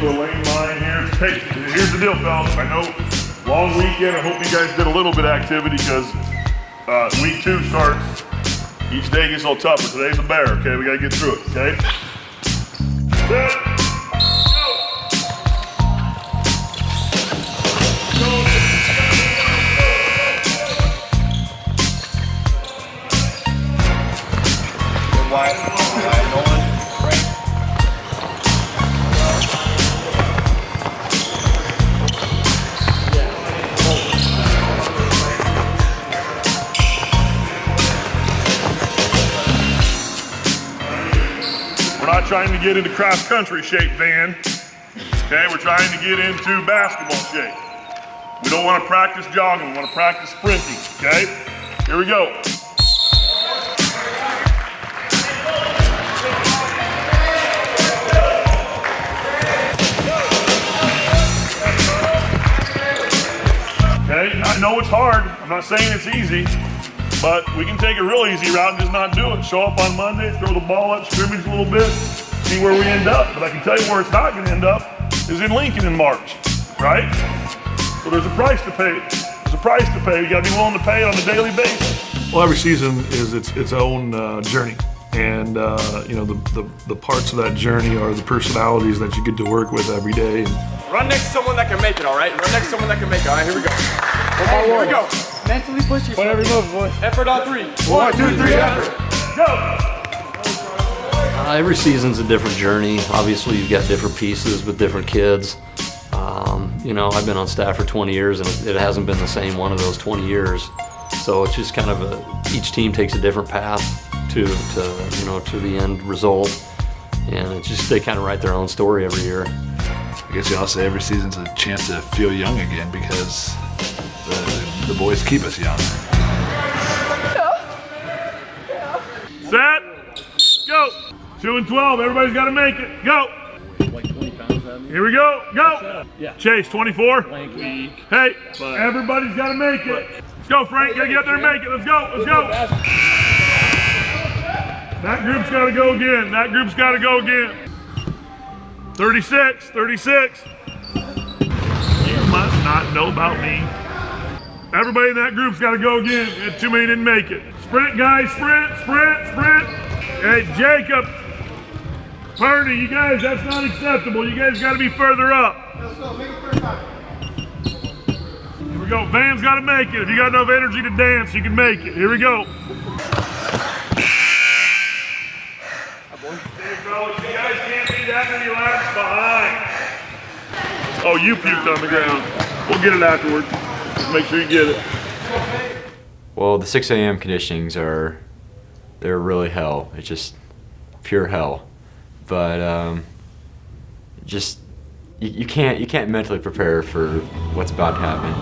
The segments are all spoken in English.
into a lane line here. Hey, here's the deal, fellas. I know, long weekend. I hope you guys did a little bit of activity because week 2 starts. Each day gets a little tougher. Today's a bear, okay? We gotta get through it, okay? Set, trying to get into cross-country shape, Van. Okay, we're trying to get into basketball shape. We don't want to practice jogging, we want to practice sprinting, okay? Here we go. Okay, I know it's hard. I'm not saying it's easy, but we can take a real easy route and just not do it. Show up on Monday, throw the ball up, scrimmage a little bit, see where we end up. But I can tell you where it's not going to end up is in Lincoln in March, right? So there's a price to pay. There's a price to pay. You got to be willing to pay it on a daily basis. Well, every season is its own journey. And you know, the parts of that journey are the personalities that you get to work with every day. Run next to someone that can make it, all right? Run next to someone that can make it, all right? Here we go. Hey, here we go. Mentally push yourself. Whatever you move, boys. Effort on 3. 1, 2, 3, effort. Go! Every season's a different journey. Obviously, you've got different pieces with different kids. You know, I've been on staff for 20 years, and it hasn't been the same one of those 20 years. So it's just kind of each team takes a different path to the end result, and it's just they kind of write their own story every year. I guess you all say every season's a chance to feel young again because the boys keep us young. Set, go. 2 and 12, everybody's got to make it. Go. Here we go, go. Chase, 24. Hey, everybody's got to make it. Let's go, Frank, gotta get up there and make it. Let's go, let's go. That group's got to go again. That group's got to go again. 36, 36. You must not know about me. Everybody in that group's got to go again. Too many didn't make it. Sprint, guys, sprint, sprint, sprint. Hey, Jacob, Purdy, you guys, that's not acceptable. You guys got to be further up. Let's go, make it first time. Here we go. Van's got to make it. If you got enough energy to dance, you can make it. Here we go. Hey, fellas, you guys can't be that many laps behind. Oh, you puked on the ground. We'll get it afterwards. Just make sure you get it. Well, the 6 a.m. conditionings they're really hell. It's just pure hell. But just you can't mentally prepare for what's about to happen.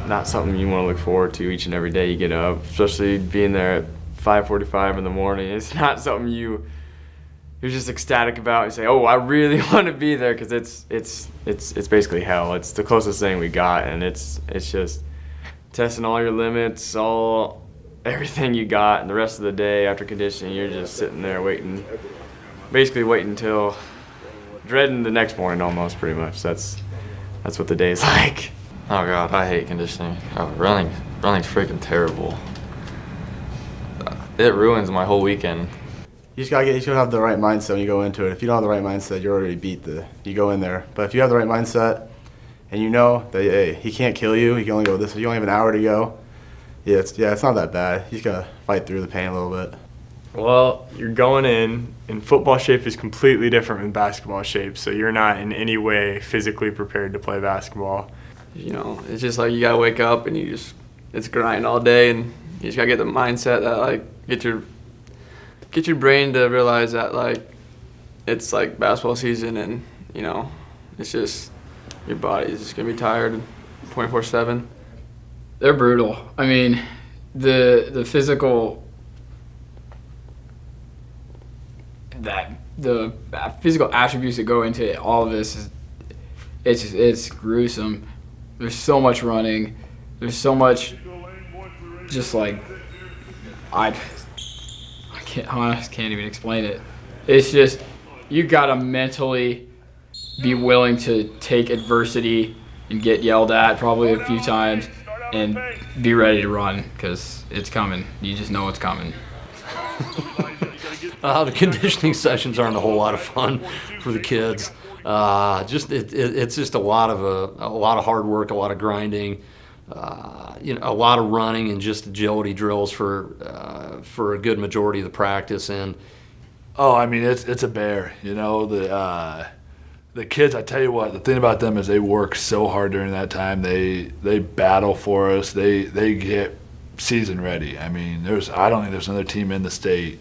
Not something you want to look forward to each and every day you get up, especially being there at 5:45 in the morning. It's not something you're just ecstatic about and say, "Oh, I really want to be there," because it's basically hell. It's the closest thing we got, and it's just testing all your limits, everything you got, and the rest of the day after conditioning, you're just sitting there basically waiting until dreading the next morning almost, pretty much. That's what the day is like. Oh God, I hate conditioning. Oh, running's freaking terrible. It ruins my whole weekend. You gotta have the right mindset when you go into it. If you don't have the right mindset, you're already you go in there. But if you have the right mindset and you know that, hey, he can't kill you, he can only go this, you only have an hour to go, it's not that bad. You just gotta fight through the pain a little bit. Well, you're going in, and football shape is completely different than basketball shape, so you're not in any way physically prepared to play basketball. You know, it's just like you gotta wake up and it's grind all day, and you just gotta get the mindset that like get your brain to realize that like it's like basketball season, and you know, it's just your body is just gonna be tired 24/7. They're brutal. I mean, the physical attributes that go into all of this it's gruesome. There's so much running. There's so much just like I can't even explain it. It's just you gotta mentally be willing to take adversity and get yelled at probably a few times and be ready to run because it's coming. You just know it's coming. The conditioning sessions aren't a whole lot of fun for the kids. It's just a lot of hard work, a lot of grinding, a lot of running and just agility drills for a good majority of the practice. And Oh, I mean, it's a bear. You know, the kids, I tell you what, the thing about them is they work so hard during that time. They battle for us. They get season ready. I mean, I don't think there's another team in the state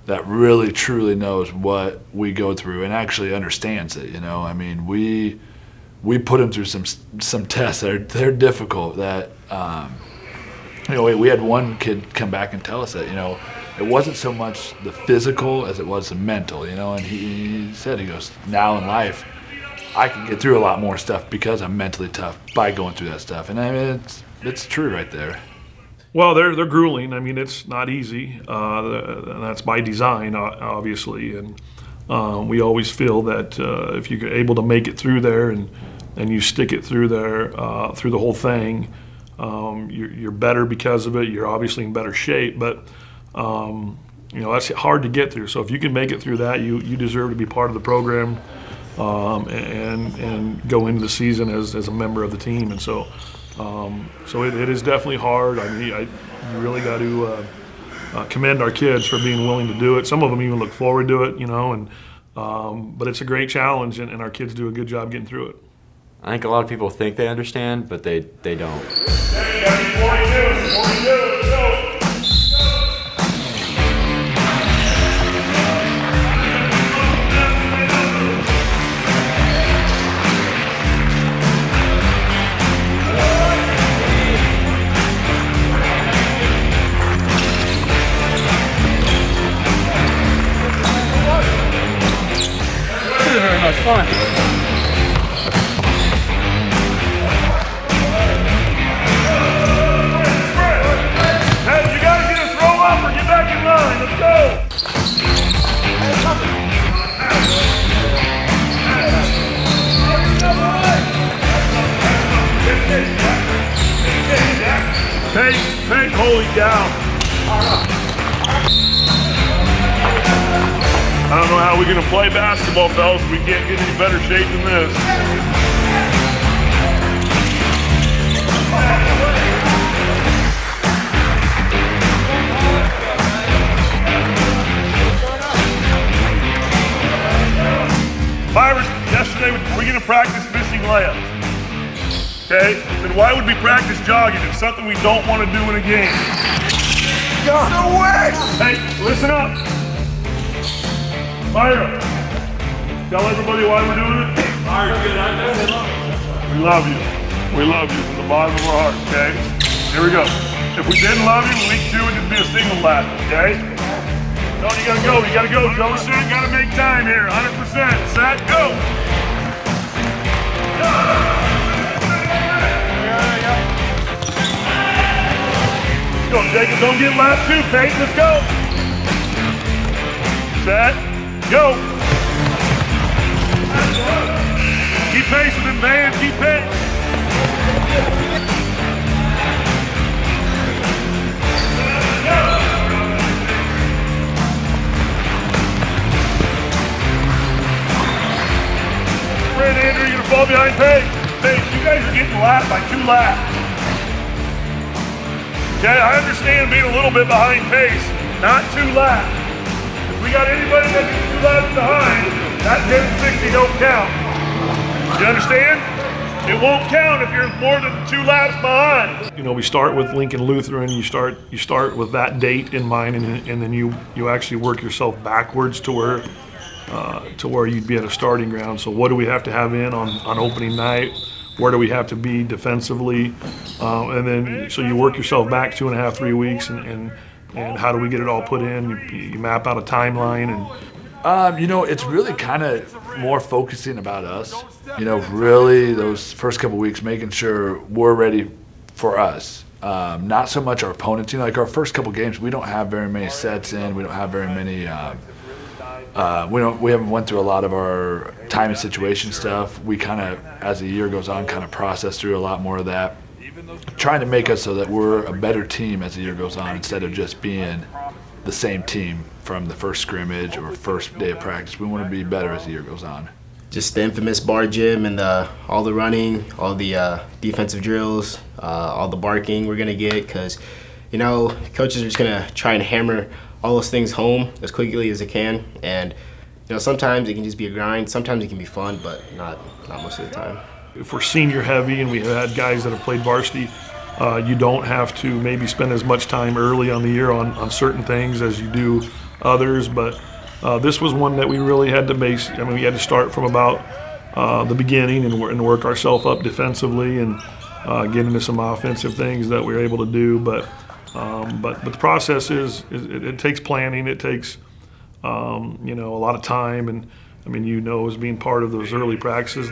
that really truly knows what we go through and actually understands it. You know, I mean, we put them through some tests that they're difficult. That we had one kid come back and tell us that it wasn't so much the physical as it was the mental. And he said, he goes, now in life, I can get through a lot more stuff because I'm mentally tough by going through that stuff. And I mean, it's true right there. Well, they're grueling. I mean, it's not easy. And that's by design, obviously. And we always feel that if you're able to make it through there and you stick it through there through the whole thing, you're better because of it. You're obviously in better shape, but that's hard to get through. So if you can make it through that, you deserve to be part of the program and go into the season as a member of the team. And so it is definitely hard. I mean, you really got to commend our kids for being willing to do it. Some of them even look forward to it, but it's a great challenge, and our kids do a good job getting through it. I think a lot of people think they understand, but they don't. Hey, 42, let's go. Very much fun. Hey, you guys either throw up or get back in line. Let's go. Hey, holy cow. I don't know how we're going to play basketball, fellas. We can't get any better shape than this. Byron, yesterday we're going to practice missing layups. Okay? Then why would we practice jogging? It's something we don't want to do in a game. No way! Hey, listen up. Byron, tell everybody why we're doing it. We love you. We love you from the bottom of our heart, okay? Here we go. If we didn't love you, week 2 would just be a single lap, okay? No, you gotta go, Joe. Soon, gotta make time here. 100%. Set, go! Go, Jacob, don't get lap 2, Peyton. Let's go. Set, go. Keep pace with him, man. Keep pace. Fred, Andrew, you're gonna fall behind Pace. Pace, you guys are getting lapped by 2 laps. Okay, I understand being a little bit behind Pace, not 2 laps. If we got anybody that's 2 laps behind, that 10-60 don't count. You understand? It won't count if you're more than 2 laps behind. We start with Lincoln Lutheran. You start with that date in mind, and then you actually work yourself backwards to where you'd be at a starting ground. So what do we have to have in on opening night? Where do we have to be defensively? And then so you work yourself back 2.5, 3 weeks, and how do we get it all put in? You map out a timeline and. It's really kind of more focusing about us. Really those first couple weeks, making sure we're ready for us. not so much our opponents. Like our first couple games, we don't have very many sets in. We don't have very many. We haven't went through a lot of our time and situation stuff. We kind of, as the year goes on, kind of process through a lot more of that, trying to make us so that we're a better team as the year goes on, instead of just being the same team from the first scrimmage or first day of practice. We want to be better as the year goes on. Just the infamous bar gym and all the running, all the defensive drills, all the barking we're gonna get, because coaches are just gonna try and hammer all those things home as quickly as they can. And sometimes it can just be a grind. Sometimes it can be fun, but not most of the time. If we're senior heavy and we have had guys that have played varsity, you don't have to maybe spend as much time early on the year on certain things as you do others, but this was one that we really had to base. I mean, we had to start from about the beginning and work ourselves up defensively and get into some offensive things that we were able to do. But the process it takes planning. It takes a lot of time, and I mean, as being part of those early practices,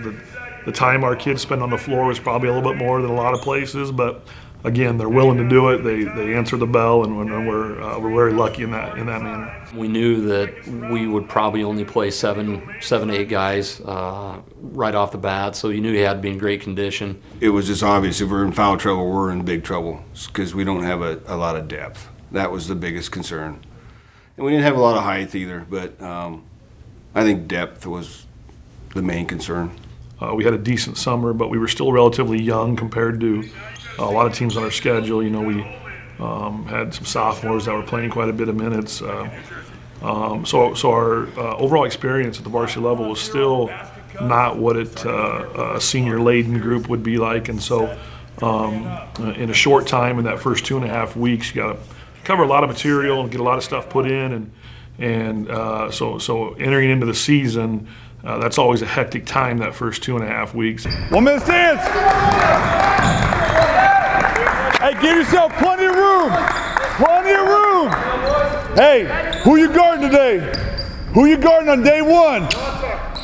the time our kids spend on the floor is probably a little bit more than a lot of places, but again, they're willing to do it. They answer the bell, and we're very lucky in that manner. We knew that we would probably only play seven, 8 guys right off the bat, so you knew you had to be in great condition. It was just obvious if we're in foul trouble, we're in big trouble, because we don't have a lot of depth. That was the biggest concern. And we didn't have a lot of height either, but I think depth was the main concern. We had a decent summer, but we were still relatively young compared to a lot of teams on our schedule. We had some sophomores that were playing quite a bit of minutes. So our overall experience at the varsity level was still not what a senior-laden group would be like. And so in a short time, in that first 2.5 weeks, you got to cover a lot of material and get a lot of stuff put in. And so entering into the season, that's always a hectic time, that first 2.5 weeks. 1 minute stance. Hey, give yourself plenty of room. Plenty of room. Hey, who you guarding today? Who you guarding on day 1?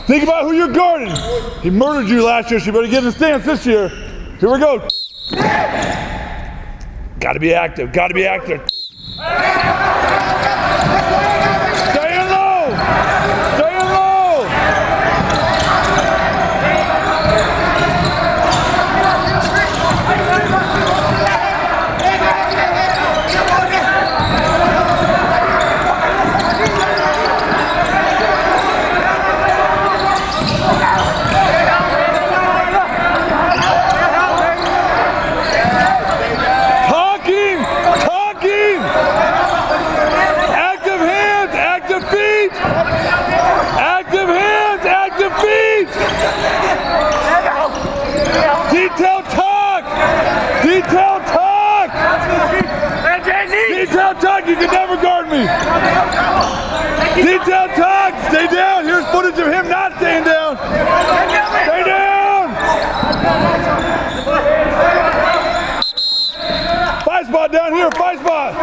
Think about who you're guarding. He murdered you last year, so you better get in the stance this year. Here we go. Gotta be active. Gotta be active. Staying low. Staying low. Detail talk! Detail talk! Detail talk, you can never guard me! Detail talk! Stay down! Here's footage of him not staying down! Stay down! 5 spot down here, 5 spot!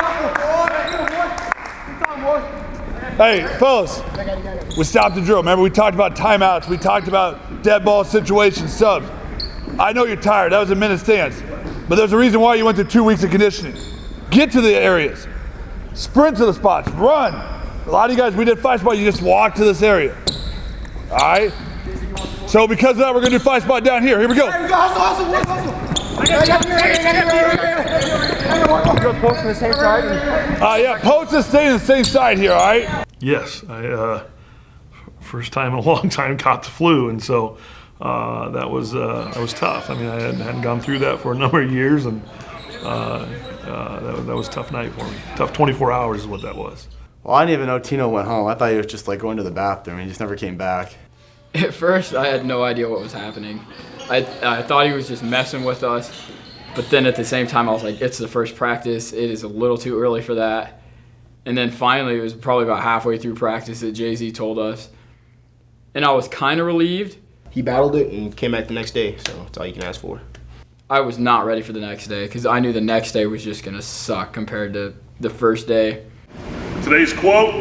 Hey, fellas, we stopped the drill. Remember, we talked about timeouts. We talked about dead ball situations, subs. I know you're tired. That was a minute stance. But there's a reason why you went through 2 weeks of conditioning. Get to the areas. Sprint to the spots. Run. A lot of you guys, we did 5 spot. You just walk to this area. All right? So because of that, we're going to do 5 spot down here. Here we go. Post on the same side? Yeah, post and stay on the same side here, all right? Yes, I first time in a long time caught the flu, and so that was tough. I mean, I hadn't gone through that for a number of years, and that was a tough night for me. Tough 24 hours is what that was. Well, I didn't even know Tino went home. I thought he was just like going to the bathroom. He just never came back. At first, I had no idea what was happening. I thought he was just messing with us, but then at the same time, I was like, it's the first practice. It is a little too early for that. And then finally, it was probably about halfway through practice that Jay-Z told us. And I was kind of relieved. He battled it and came back the next day, so that's all you can ask for. I was not ready for the next day because I knew the next day was just going to suck compared to the first day. Today's quote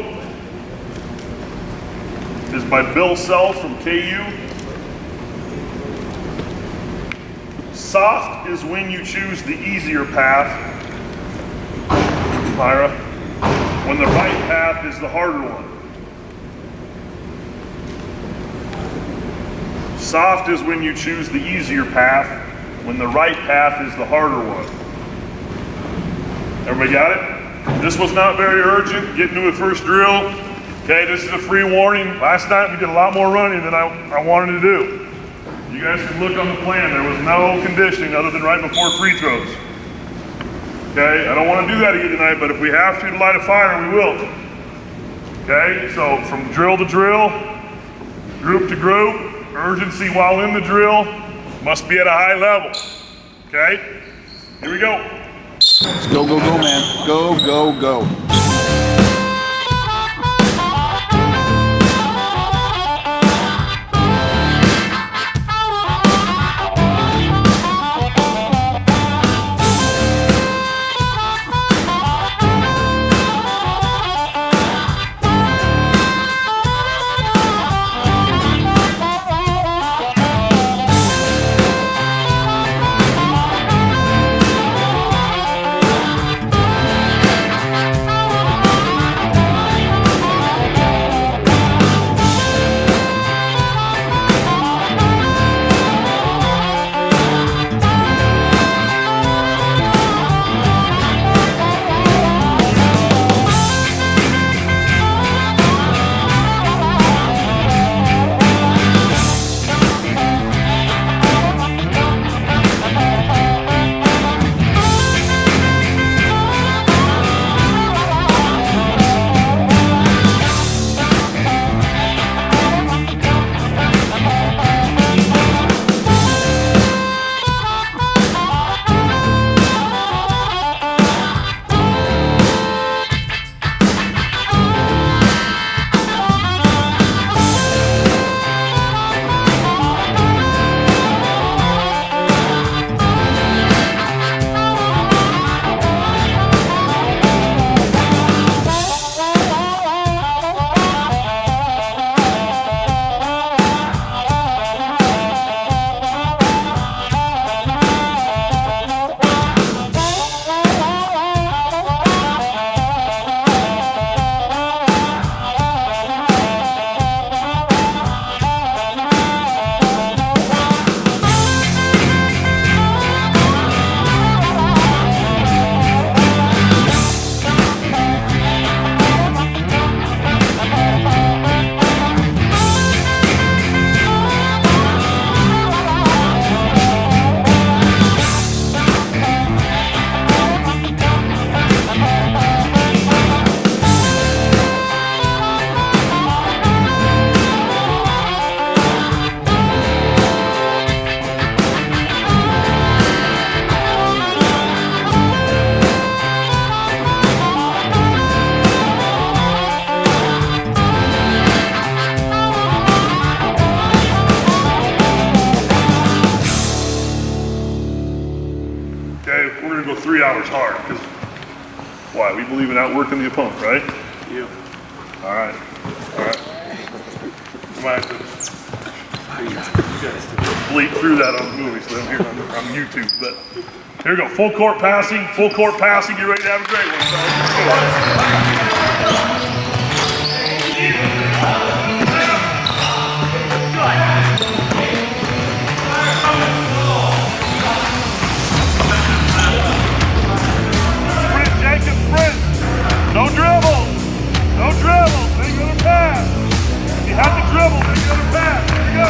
is by Bill Self from KU. Soft is when you choose the easier path, Myra, when the right path is the harder one. Soft is when you choose the easier path, when the right path is the harder one. Everybody got it? This was not very urgent, getting to the first drill. Okay, this is a free warning. Last night we did a lot more running than I wanted to do. You guys can look on the plan, there was no conditioning other than right before free throws. Okay, I don't want to do that again tonight, but if we have to light a fire, we will. Okay, so from drill to drill, group to group, urgency while in the drill must be at a high level. Okay, here we go. Let's go, go, go, man. Go, go, go. Okay, we're gonna go 3 hours hard, because why? We believe in outworking the opponent, right? Yeah. All right, all right. You might have to bleep through that on the movie, so I'm here on YouTube, but here we go. Full court passing, get ready to have a great one. Sprint, Jenkins, sprint. No dribble. No dribble. Make another pass. If you have to dribble, make another pass. Here we go.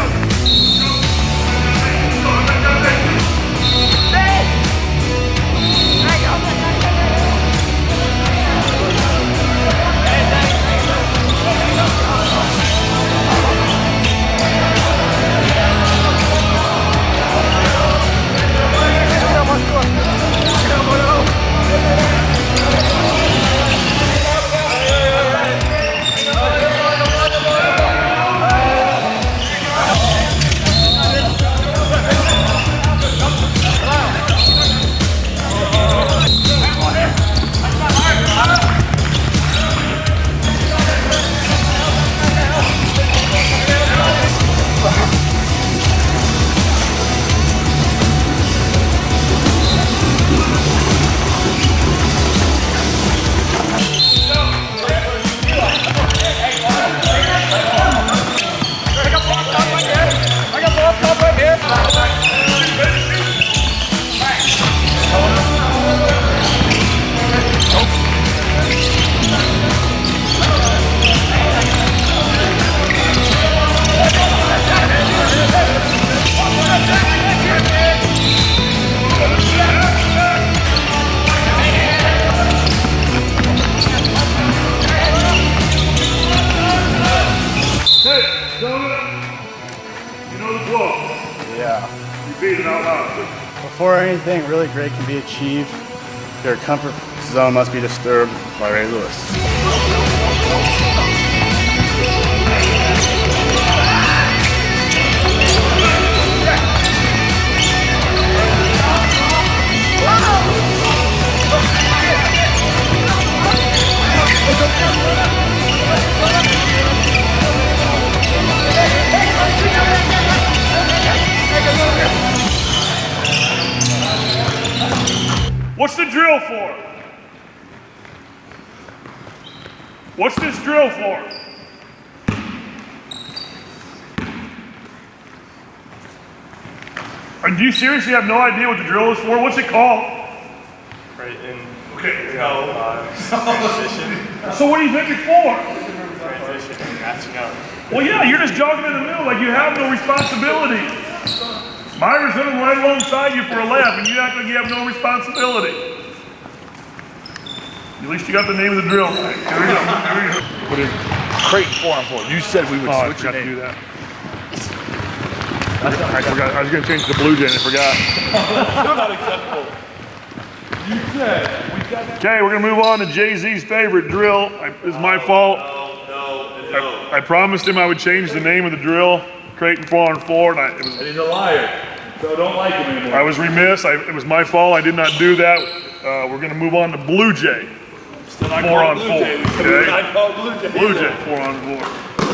You know the flow. Yeah. You beat it out loud. Before anything really great can be achieved, your comfort zone must be disturbed by Ray Lewis. What's the drill for? What's this drill for? And do you seriously have no idea what the drill is for? What's it called? Creighton. Okay, Transition. So what do you think it's for? Transition and matching up. Well, yeah, you're just jogging in the middle like you have no responsibility. Myra's running right alongside you for a lap, and you act like you have no responsibility. At least you got the name of the drill. Here we go. Here we go. What is Creighton 4-on-4? You said we would Oh, I switch your forgot to do name. that. I forgot. I was going to change it to Blue Jay and I forgot. Still not acceptable. You said we got that. Okay, we're going to move on to Jay-Z's favorite drill. It's my fault. I promised him I would change the name of the drill, Creighton 4-on-4, and And he's a liar, so don't like him anymore. I was remiss. It was my fault. I did not do that. We're going to move on to Blue Jay. Still not 4-on-4. Blue Jay. We Okay? not called Blue Jay. Blue Jay 4-on-4.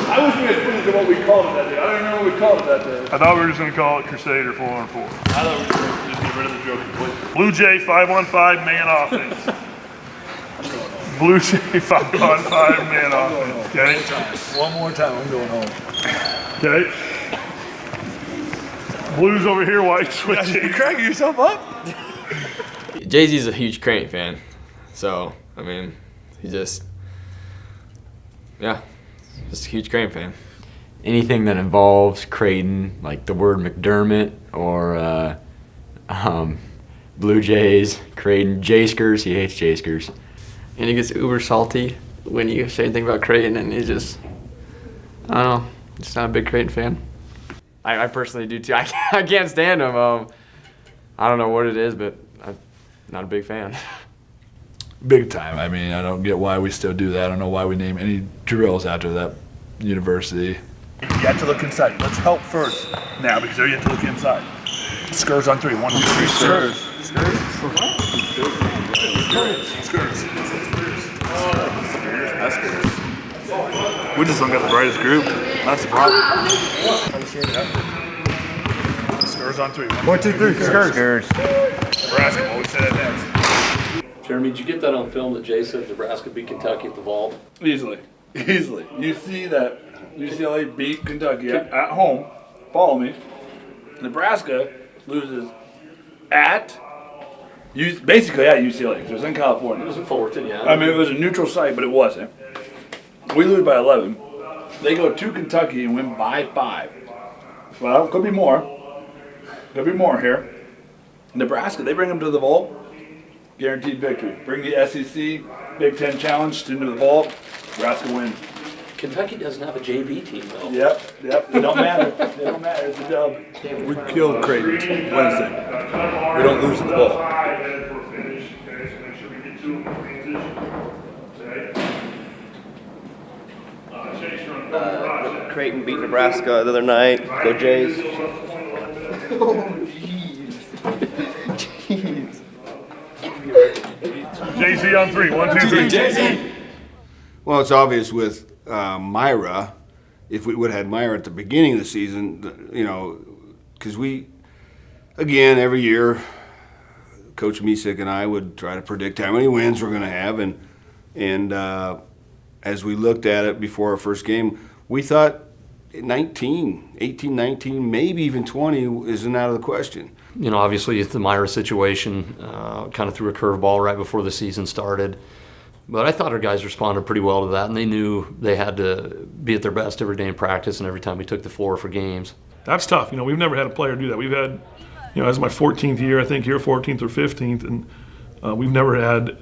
I was going to put it to what we called it that day. I don't remember what we called it that day. I thought we were just going to call it Crusader 4-on-4. I thought we were supposed to just get rid of the drill completely. Blue Jay 5-on-5 man offense. Blue Jay 5-on-5 man offense. Okay. One more time, I'm going home. Okay. Blues over here, white switching. You're cracking yourself up? Jay-Z's a huge Creighton fan. So, I mean, he just a huge Creighton fan. Anything that involves Creighton, like the word McDermott or Blue Jays, Creighton, Jayskers, he hates Jayskers. And he gets uber salty when you say anything about Creighton, and he's just, I don't know, just not a big Creighton fan. I personally do too. I can't stand him. I don't know what it is, but I'm not a big fan. Big time. I mean, I don't get why we still do that. I don't know why we name any drills after that university. You have to look inside. Let's help first now because you have to look inside. Skurs on 3. 1, 2, 3. Skurs. That's good. We just don't got the brightest group. That's the problem. Skurs on 3. 1, 2, 3. Skurs. Nebraska. Always say that next. Jeremy, did you get that on film that Jay said Nebraska beat Kentucky at the Vault? Easily. You see that UCLA beat Kentucky at home. Follow me. Nebraska loses basically at UCLA because it was in California. It was in Fullerton, yeah. I mean, it was a neutral site, but it wasn't. We lose by 11. They go to Kentucky and win by 5. Well, could be more. Could be more here. Nebraska, they bring them to the Vault. Guaranteed victory. Bring the SEC Big Ten Challenge into the Vault. Nebraska wins. Kentucky doesn't have a JV team, though. Yep. They don't matter. They don't matter. It's a dub. We killed Creighton Wednesday. We don't lose in the Vault. Creighton beat Nebraska the other night. Go Jays. Jay-Z on 3. 1, 2, 3. Jay-Z. Well, it's obvious with Myra. If we would have had Myra at the beginning of the season, because again, every year, Coach Misek and I would try to predict how many wins we're going to have, and as we looked at it before our first game, we thought 18, 19, maybe even 20 isn't out of the question. You know, obviously the Myra situation kind of threw a curveball right before the season started. But I thought our guys responded pretty well to that, and they knew they had to be at their best every day in practice and every time we took the floor for games. That's tough. We've never had a player do that. We've had, this is my 14th year, I think, here, 14th or 15th, and we've never had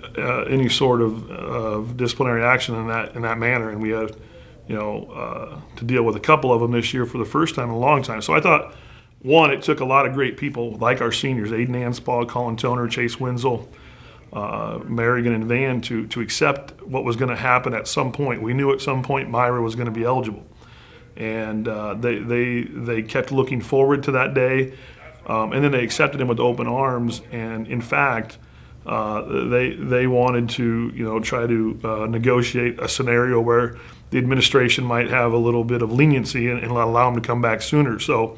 any sort of disciplinary action in that manner. And we had, to deal with a couple of them this year for the first time in a long time. So I thought, one, it took a lot of great people like our seniors, Aiden Anspaugh, Colin Toner, Chase Wenzel, Merrigan, and Van to accept what was going to happen at some point. We knew at some point Myra was going to be eligible. And they kept looking forward to that day. And then they accepted him with open arms. And in fact, they wanted to, try to negotiate a scenario where the administration might have a little bit of leniency and allow him to come back sooner. So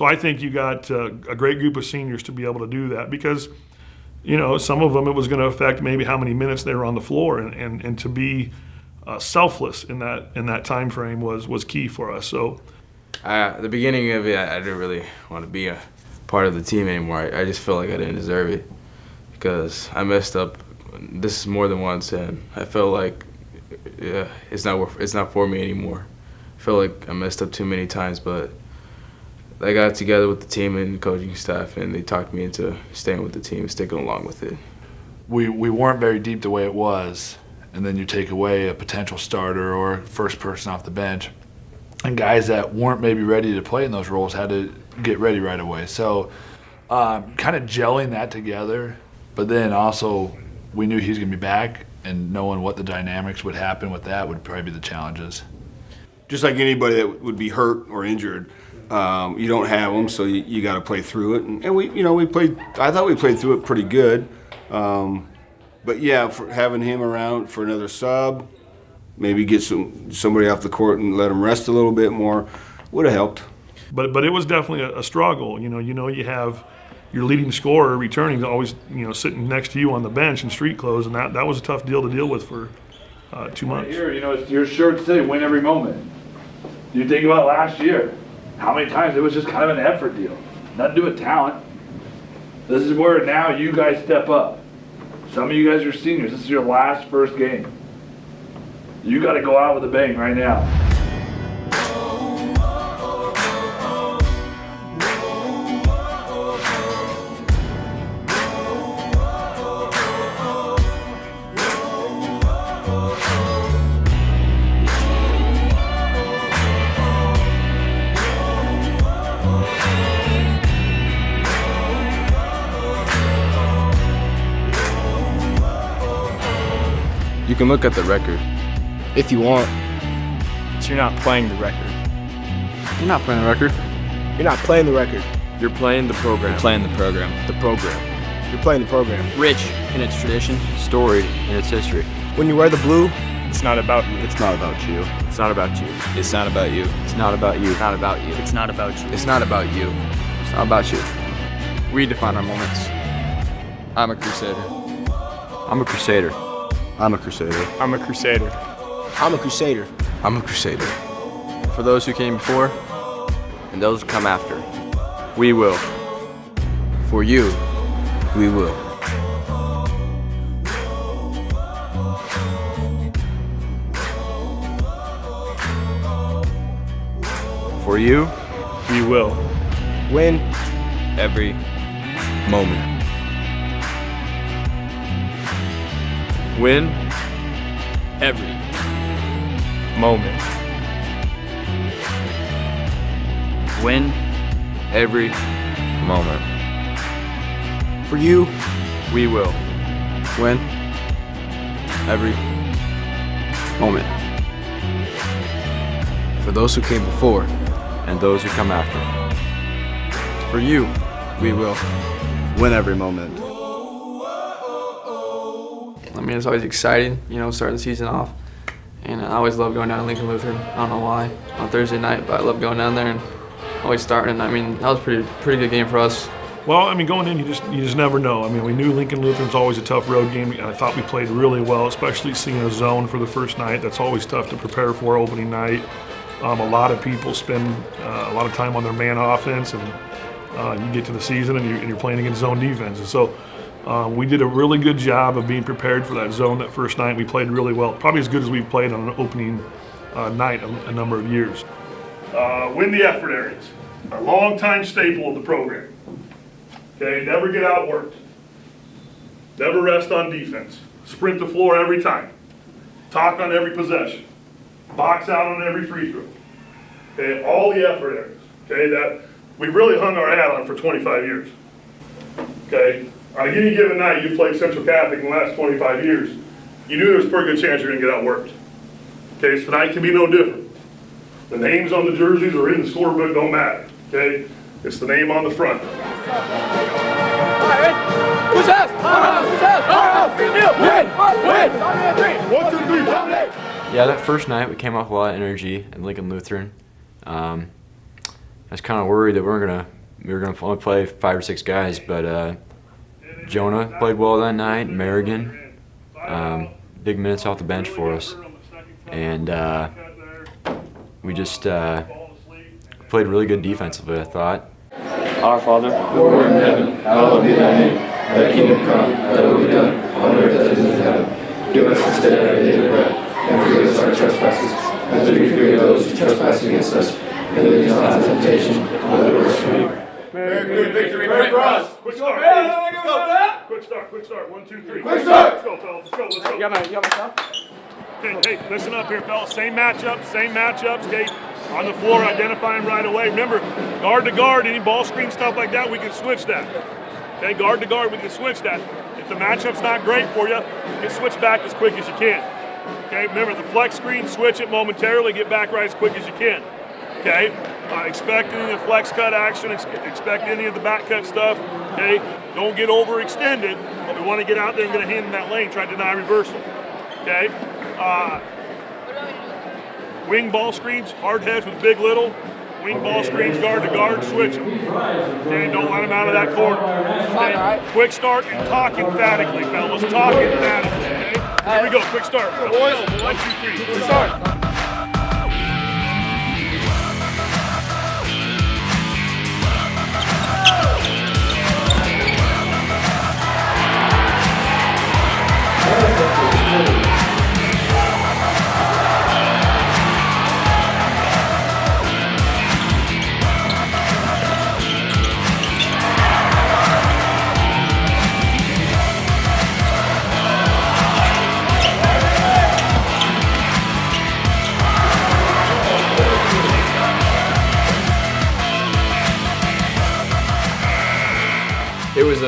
I think you got a great group of seniors to be able to do that because, some of them it was going to affect maybe how many minutes they were on the floor, and to be selfless in that time frame was key for us. So, at the beginning of it, I didn't really want to be a part of the team anymore. I just felt like I didn't deserve it because I messed up. This is more than once, and I felt like it's not for me anymore. I felt like I messed up too many times, but I got together with the team and coaching staff, and they talked me into staying with the team and sticking along with it. We weren't very deep the way it was, and then you take away a potential starter or first person off the bench, and guys that weren't maybe ready to play in those roles had to get ready right away. So kind of gelling that together, but then also we knew he was going to be back, and knowing what the dynamics would happen with that would probably be the challenges. Just like anybody that would be hurt or injured, you don't have them, so you got to play through it. And we played. I thought we played through it pretty good. But yeah, for having him around for another sub, maybe get somebody off the court and let him rest a little bit more, would have helped. But it was definitely a struggle. You have your leading scorer returning always sitting next to you on the bench in street clothes, and that was a tough deal to deal with for 2 months. Here, it's your shirt to say win every moment. You think about last year, how many times it was just kind of an effort deal, nothing to do with talent. This is where now you guys step up. Some of you guys are seniors. This is your last first game. You got to go out with a bang right now. You can look at the record. If you want. But you're not playing the record. You're not playing the record. You're not playing the record. You're playing the program. You're playing the program. The program. You're playing the program. Rich in its tradition. Storied in its history. When you wear the blue, It's not about you. It's not about you. It's not about you. It's not about you. It's not about you. It's not about you. It's not about you. It's not about you. It's not about you. We define our moments. I'm a crusader. I'm a crusader. I'm a crusader. I'm a crusader. I'm a crusader. I'm a crusader. For those who came before, And those who come after. We will. For you, we will. For you, we will. Win Every moment. Win Every moment. win Every moment. for you. We will. win every moment. For those who came before, And those who come after. for you, we will. Win every moment. I mean, it's always exciting, starting the season off. And I always love going down to Lincoln Lutheran. I don't know why, on Thursday night, but I love going down there and always starting. I mean, that was a pretty good game for us. Well, going in, you just never know. We knew Lincoln Lutheran's always a tough road game, and I thought we played really well, especially seeing a zone for the first night. That's always tough to prepare for opening night. A lot of people spend a lot of time on their man offense, and you get to the season and you're playing against zone defense. And so we did a really good job of being prepared for that zone that first night. We played really well, probably as good as we've played on an opening night a number of years. Win the effort areas, a long-time staple of the program. Okay, never get outworked. Never rest on defense. Sprint the floor every time. Talk on every possession. box out on every free throw. Okay, all the effort areas. Okay, that we've really hung our hat on for 25 years. Okay, on any given night you played Central Catholic in the last 25 years, you knew there was a pretty good chance you're going to get outworked. Okay, so tonight can be no different. The names on the jerseys or in the scorebook don't matter. Okay, it's the name on the front. Who's us? One, two, three, dominate! Yeah, that first night we came off a lot of energy at Lincoln Lutheran. I was kind of worried that we were gonna only play 5 or 6 guys, but Jonah played well that night. Merrigan, big minutes off the bench for us, and we just played really good defensively, I thought. Our Father, who art in heaven, hallowed be thy name. Thy kingdom come, thy will be done, on earth as it is in heaven. Give us this day our daily bread, and forgive us our trespasses, as we forgive those who trespass against us. And lead us not into temptation, but deliver us from evil. Very good victory, pray for us. Quick start. Quick start. 1, 2, 3. Quick start. Let's go, fellas. Let's go. You got my stuff? Hey, listen up here, fellas. Same matchups. Okay, on the floor, identifying right away. Remember, guard to guard, any ball screen stuff like that, we can switch that. Okay, guard to guard, we can switch that. If the matchup's not great for you, you can switch back as quick as you can. Okay, remember the flex screen, switch it momentarily, get back right as quick as you can. Okay, expect any of the flex cut action, expect any of the back cut stuff. Okay, don't get overextended, but we want to get out there and get a hand in that lane, try to deny reversal. Okay, wing ball screens, hard heads with big little. Wing ball screens, guard to guard, switch them. Okay, don't let them out of that corner. Okay, quick start and talk emphatically, fellas. Talk emphatically. Okay, here we go. Quick start. 1, 2, 3. Quick start.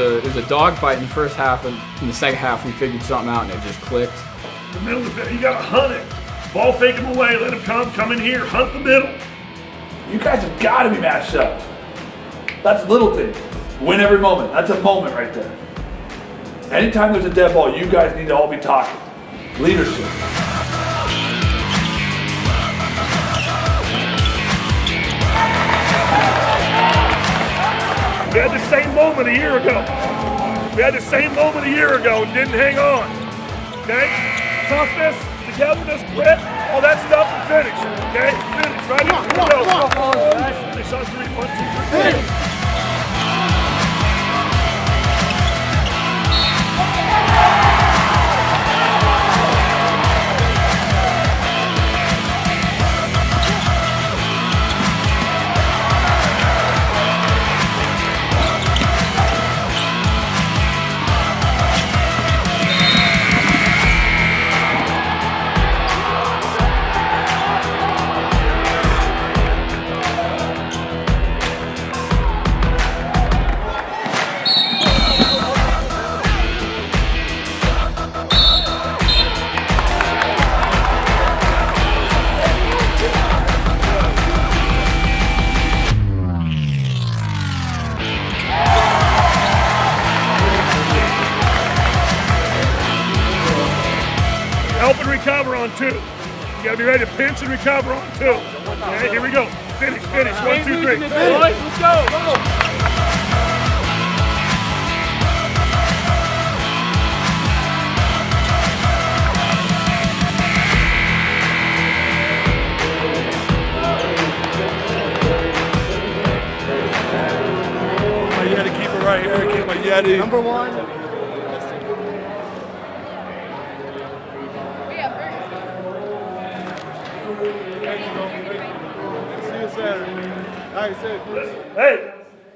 It was a dogfight in the first half, and in the second half we figured something out and it just clicked. The middle of it, you gotta hunt it. Ball fake him away, let him come in here, hunt the middle. You guys have got to be matched up. That's little thing. Win every moment. That's a moment right there. Anytime there's a dead ball, you guys need to all be talking. Leadership. We had the same moment a year ago. And didn't hang on. Okay? Toughness, togetherness, grit, all that stuff, and finish. Okay? Finish. Right? Come on. Finish on 3. 1, 2, 3. Finish. Help and recover on 2. You gotta be ready to pinch and recover on 2. Okay, here we go. Finish. 1, 2, 3. Let's go. My Yeti, keep it right here. Keep my Yeti. Number 1. Hey,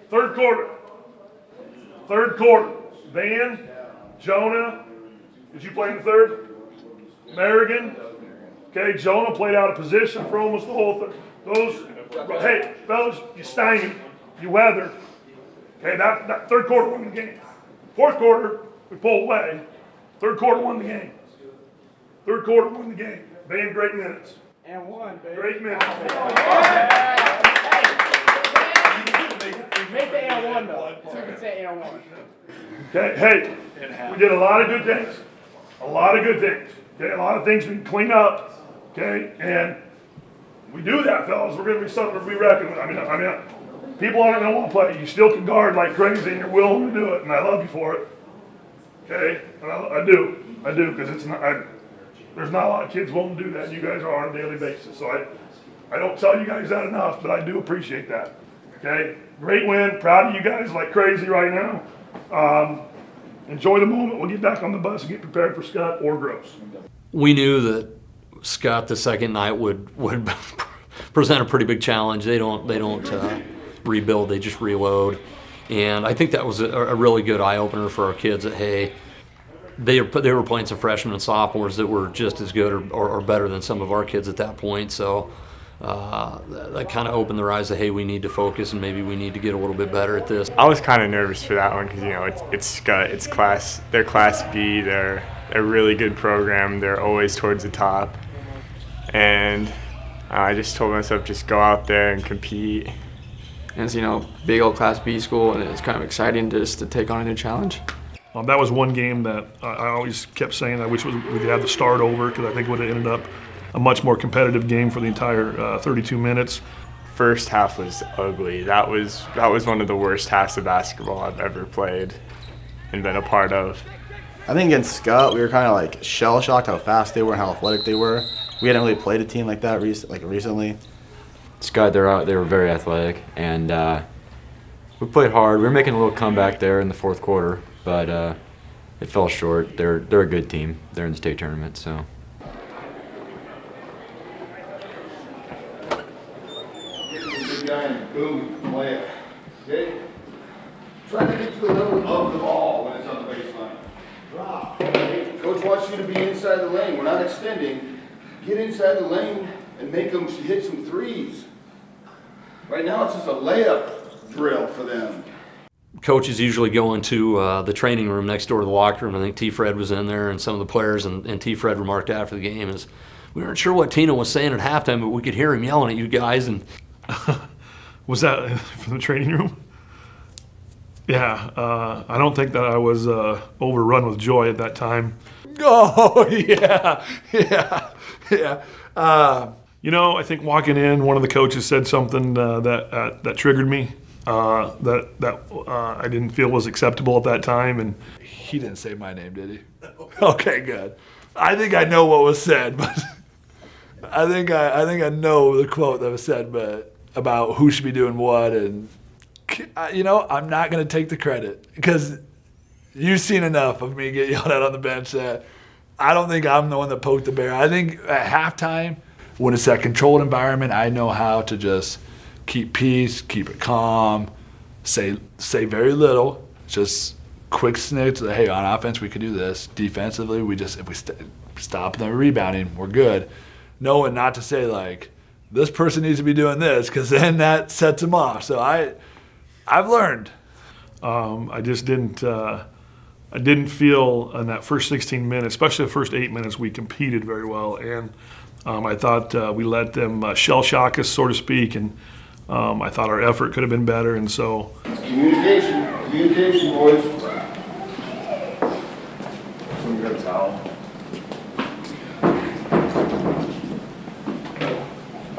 third quarter. Van, Jonah, did you play in the third? Merrigan, Okay, Jonah played out of position for almost the whole thing. Hey, fellas, you stymied, you weathered. Okay, that third quarter won the game. Fourth quarter, we pulled away. Third quarter won the game. Third quarter won the game. They had great minutes. And one, baby. Great minutes. Make the and one though. So we can say and one. Okay, hey, we did a lot of good things. A lot of good things. Okay, a lot of things we can clean up. Okay, and we do that, fellas. We're going to be something to be reckoned with. I mean, people aren't going to want to play. You still can guard like crazy, and you're willing to do it, and I love you for it. Okay, and I do, because it's not. There's not a lot of kids willing to do that. You guys are on a daily basis, so I don't tell you guys that enough, but I do appreciate that. Okay, great win. Proud of you guys like crazy right now. Enjoy the moment. We'll get back on the bus and get prepared for Scott or Gross. We knew that Scott the second night would present a pretty big challenge. They don't rebuild, they just reload. And I think that was a really good eye-opener for our kids that, hey, they were playing some freshmen and sophomores that were just as good or better than some of our kids at that point. So that kind of opened their eyes that, hey, we need to focus and maybe we need to get a little bit better at this. I was kind of nervous for that one because, you know, it's Scott, they're Class B, they're a really good program, they're always towards the top. And I just told myself, just go out there and compete. And it's, you know, big old Class B school, and it's kind of exciting just to take on a new challenge. That was one game that I always kept saying I wish we could have the start over, because I think it would have ended up a much more competitive game for the entire 32 minutes. First half was ugly. That was one of the worst halves of basketball I've ever played and been a part of. I think against Scott, we were kind of like shell-shocked how fast they were and how athletic they were. We hadn't really played a team like that recently. Scott, they were very athletic, and we played hard. We were making a little comeback there in the fourth quarter, but it fell short. They're a good team. They're in the state tournament, so. Boom, play it. Okay? Try to get to the level of the ball when it's on the baseline. Drop. Okay? Coach wants you to be inside the lane. We're not extending. Get inside the lane and make them hit some threes. Right now it's just a layup drill for them. Coaches usually go into the training room next door to the locker room. I think T. Fred was in there, and some of the players, and T. Fred remarked after the game is, we weren't sure what Tino was saying at halftime, but we could hear him yelling at you guys. And Was that from the training room? Yeah, I don't think that I was overrun with joy at that time. Oh, yeah. You know, I think walking in, one of the coaches said something that triggered me, that I didn't feel was acceptable at that time. And He didn't say my name, did he? Okay, good. I think I know what was said, but I think I know the quote that was said, but about who should be doing what, and you know, I'm not gonna take the credit because you've seen enough of me get yelled at on the bench that I don't think I'm the one that poked the bear. I think at halftime, when it's that controlled environment, I know how to just keep peace, keep it calm, say very little, just quick snips. Hey, on offense we could do this. Defensively, if we stop them rebounding, we're good. Knowing not to say like, this person needs to be doing this, because then that sets them off. So I've learned. I just didn't. I didn't feel in that first 16 minutes, especially the first 8 minutes, we competed very well, and I thought we let them shell shock us, so to speak, and I thought our effort could have been better, and so. Communication, boys. Someone got a towel.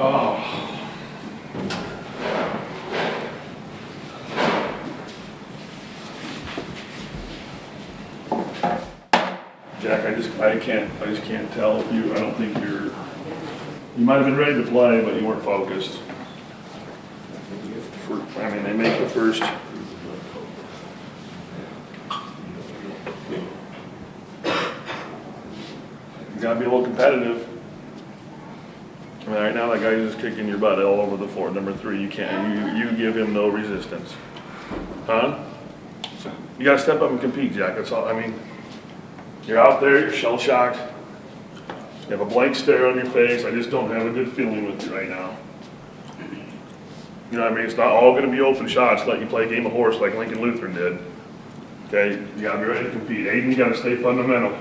Oh. Jack, I just can't tell if you. I don't think you might have been ready to play, but you weren't focused. I mean, they make the first. You gotta be a little competitive. I mean, right now that guy's just kicking your butt all over the floor. Number 3, you can't. You give him no resistance, huh? So you gotta step up and compete, Jack. That's all. I mean, you're out there. You're shell shocked. You have a blank stare on your face. I just don't have a good feeling with you right now. You know what I mean? It's not all going to be open shots like you play a game of horse like Lincoln Lutheran did. Okay? You got to be ready to compete. Aiden, you got to stay fundamental.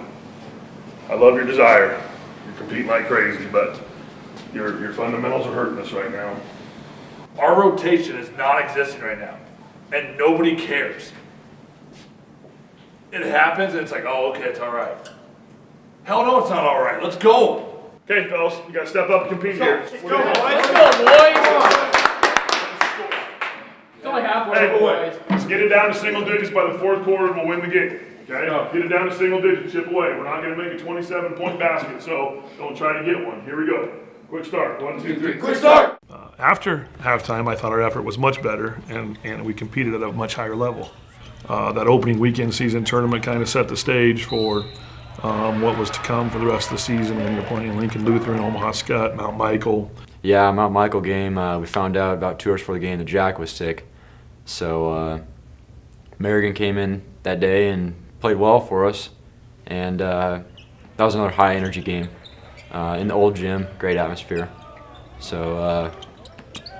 I love your desire. You're competing like crazy, but your fundamentals are hurting us right now. Our rotation is non-existent right now, and nobody cares. It happens, and it's like, oh, okay, it's all right. Hell no, it's not all right. Let's go. Okay, fellas, you got to step up and compete here. Let's go, boys. It's only halfway, Hey, boys. let's get it down to single digits by the fourth quarter and we'll win the game. Okay? Get it down to single digits, chip away. We're not going to make a 27-point basket, so don't try to get one. Here we go. Quick start. 1, 2, 3. Quick start! After halftime, I thought our effort was much better and we competed at a much higher level. That opening weekend season tournament kind of set the stage for what was to come for the rest of the season when you're playing Lincoln Lutheran, Omaha Skutt, Mount Michael. Yeah, Mount Michael game, we found out about 2 hours before the game that Jack was sick. So Merrigan came in that day and played well for us. And that was another high energy game in the old gym, great atmosphere. So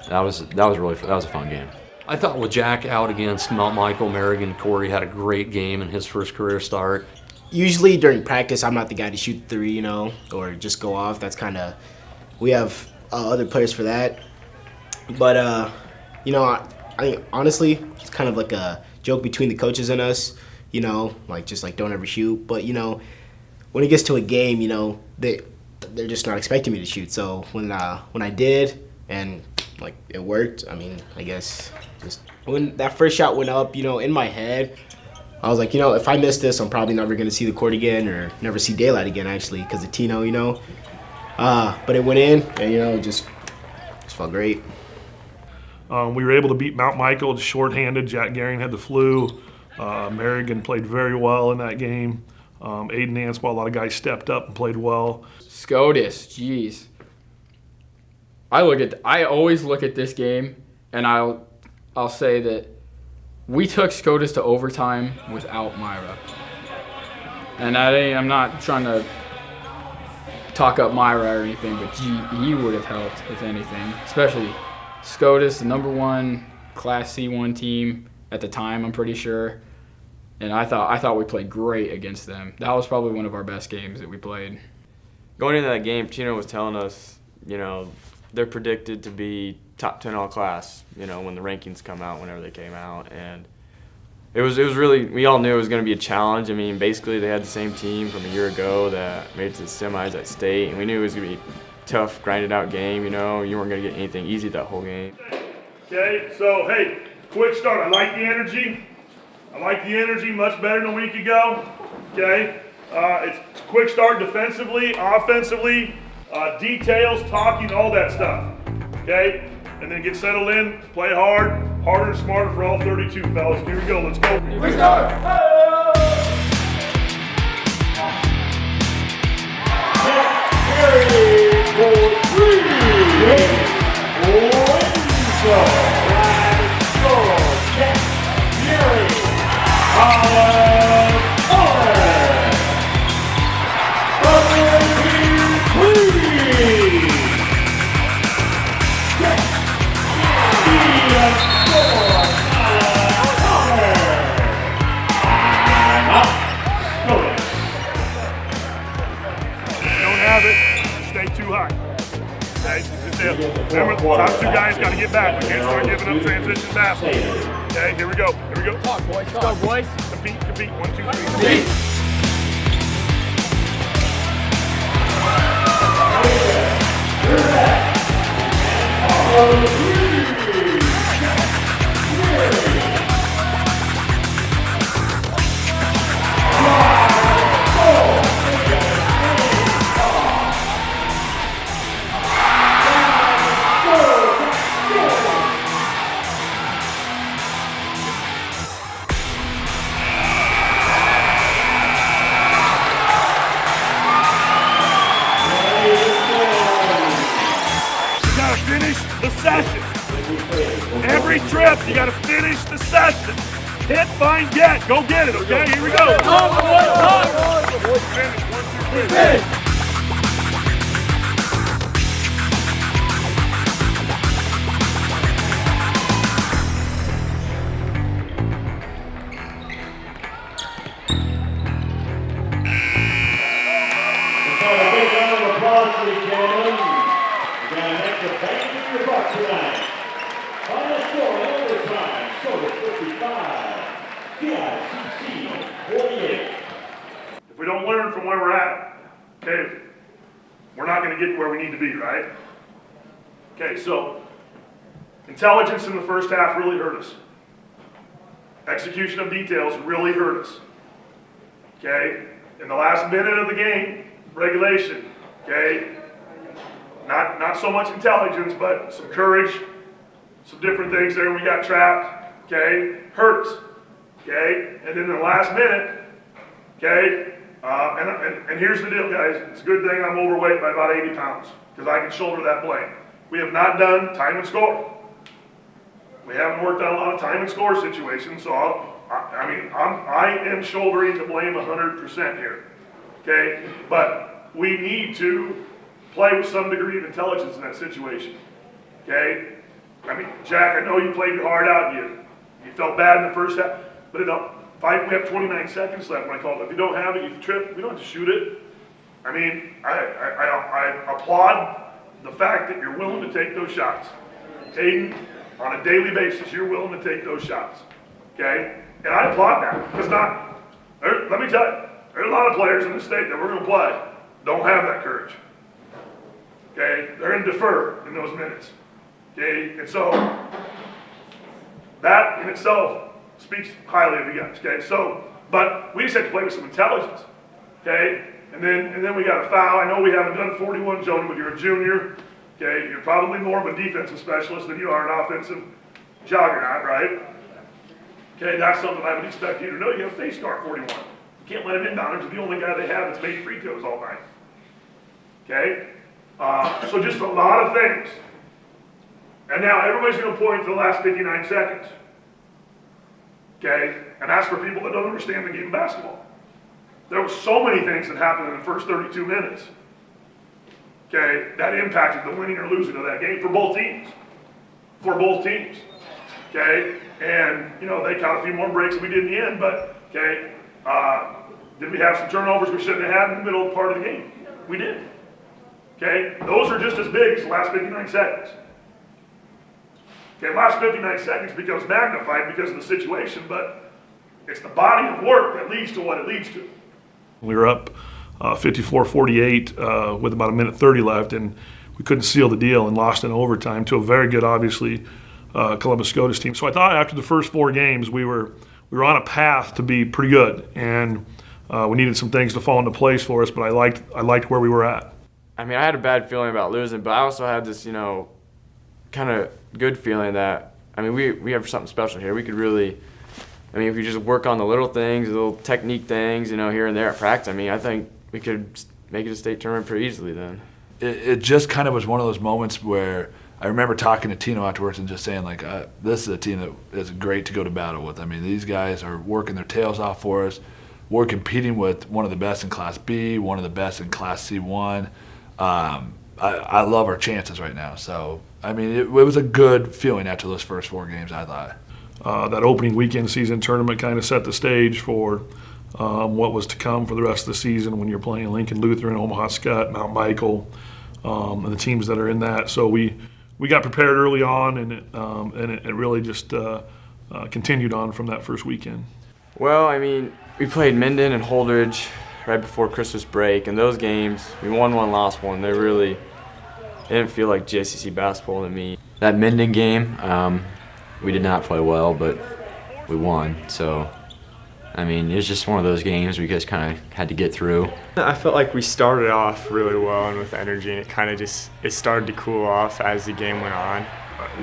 that was a fun game. I thought with Jack out against Mount Michael, Merrigan, Corey had a great game in his first career start. Usually during practice, I'm not the guy to shoot 3, you know, or just go off. That's kind of, we have other players for that. But, you know, I think honestly, it's kind of like a joke between the coaches and us, you know, like just like don't ever shoot. But, you know, when it gets to a game, you know, they're just not expecting me to shoot. So when I did and like it worked, I mean, I guess just when that first shot went up, you know, in my head, I was like, you know, if I miss this, I'm probably never going to see the court again or never see daylight again, actually, because of Tino, you know. But it went in, and, you know, it just felt great. We were able to beat Mount Michael, just shorthanded. Jack Garing had the flu. Merrigan played very well in that game. Aiden Anspaugh, a lot of guys stepped up and played well. SCOTUS, jeez. I always look at this game, and I'll say that we took SCOTUS to overtime without Myra. And I'm not trying to talk up Myra or anything, but he would have helped, if anything. Especially SCOTUS, the #1 Class C1 team at the time, I'm pretty sure. And I thought we played great against them. That was probably one of our best games that we played. Going into that game, Tino was telling us, you know, they're predicted to be top 10 all class, you know, when the rankings come out, whenever they came out. And it was really, we all knew it was going to be a challenge. I mean, basically they had the same team from a year ago that made it to the semis at state, and we knew it was going to be a tough, grinded out game, you know. You weren't going to get anything easy that whole game. Okay, so, hey, quick start. I like the energy. Much better than a week ago. Okay, it's quick start defensively, offensively, details, talking, all that stuff. Okay, and then get settled in, play hard, harder and smarter for all 32 fellas. Here we go. Let's go. Quick start. Remember, the top 2 guys got to get back. We can't start giving up transition baskets. Okay, here we go. Talk, boys. Let's go, boys. Compete. 1, 2, 3. Compete. Every trip, you got to finish the session. Hit, find, get. Go get it, okay? Here we go. Finish. 1, 2, 3. If we don't learn from where we're at, okay, we're not going to get where we need to be, right? Okay, so intelligence in the first half really hurt us. Execution of details really hurt us. Okay, in the last minute of the game, regulation, okay, not so much intelligence, but some courage, some different things there. We got trapped, okay, hurt us, okay, and then in the last minute, okay, and here's the deal, guys. It's a good thing I'm overweight by about 80 pounds because I can shoulder that blame. We have not done time and score. We haven't worked on a lot of time and score situations, so I am shouldering the blame 100% here, okay? But we need to play with some degree of intelligence in that situation, okay? I mean, Jack, I know you played your heart out. You felt bad in the first half, but we have 29 seconds left when I called it. If you don't have it, you trip. We don't have to shoot it. I mean, I applaud the fact that you're willing to take those shots. Aiden, on a daily basis, you're willing to take those shots, okay? And I applaud that, because let me tell you, there's a lot of players in the state that we're going to play don't have that courage, okay? They're going to defer in those minutes, okay? And so that in itself speaks highly of you guys, okay? So, but we just have to play with some intelligence, okay? And then we got a foul. I know we haven't done 41, Jody, but you're a junior. Okay, you're probably more of a defensive specialist than you are an offensive juggernaut, right? Okay, that's something I would expect you to know. You have face guard 41. You can't let him in down. He's the only guy they have that's made free throws all night. Okay? So just a lot of things. And now everybody's going to point to the last 59 seconds. Okay? And that's for people that don't understand the game of basketball. There were so many things that happened in the first 32 minutes. Okay, that impacted the winning or losing of that game for both teams. Okay, and they caught a few more breaks than we did in the end, but okay, did we have some turnovers we shouldn't have had in the middle part of the game? We did. Okay, those are just as big as the last 59 seconds. Okay, last 59 seconds becomes magnified because of the situation, but it's the body of work that leads to what it leads to. We were up 54-48 with about a minute 30 left, and we couldn't seal the deal and lost in overtime to a very good, obviously, Columbus SCOTUS team. So I thought after the first 4 games we were on a path to be pretty good, and we needed some things to fall into place for us. But I liked where we were at. I mean, I had a bad feeling about losing, but I also had this, kind of good feeling that we have something special here. We could really. If you just work on the little things, the little technique things, here and there at practice, I think we could make it a state tournament pretty easily then. It just kind of was one of those moments where I remember talking to Tino afterwards and just saying, this is a team that is great to go to battle with. These guys are working their tails off for us. We're competing with one of the best in Class B, one of the best in Class C1. I love our chances right now. So, it was a good feeling after those first 4 games, I thought. That opening weekend season tournament kind of set the stage for what was to come for the rest of the season when you're playing Lincoln Lutheran, Omaha Skutt, Mount Michael, and the teams that are in that. So we got prepared early on, and it really just continued on from that first weekend. Well, we played Minden and Holdridge right before Christmas break, and those games, we won one, lost one. They didn't feel like JCC basketball to me. That Minden game, we did not play well, but we won. So, it was just one of those games we just kind of had to get through. I felt like we started off really well and with energy, and it kind of it started to cool off as the game went on.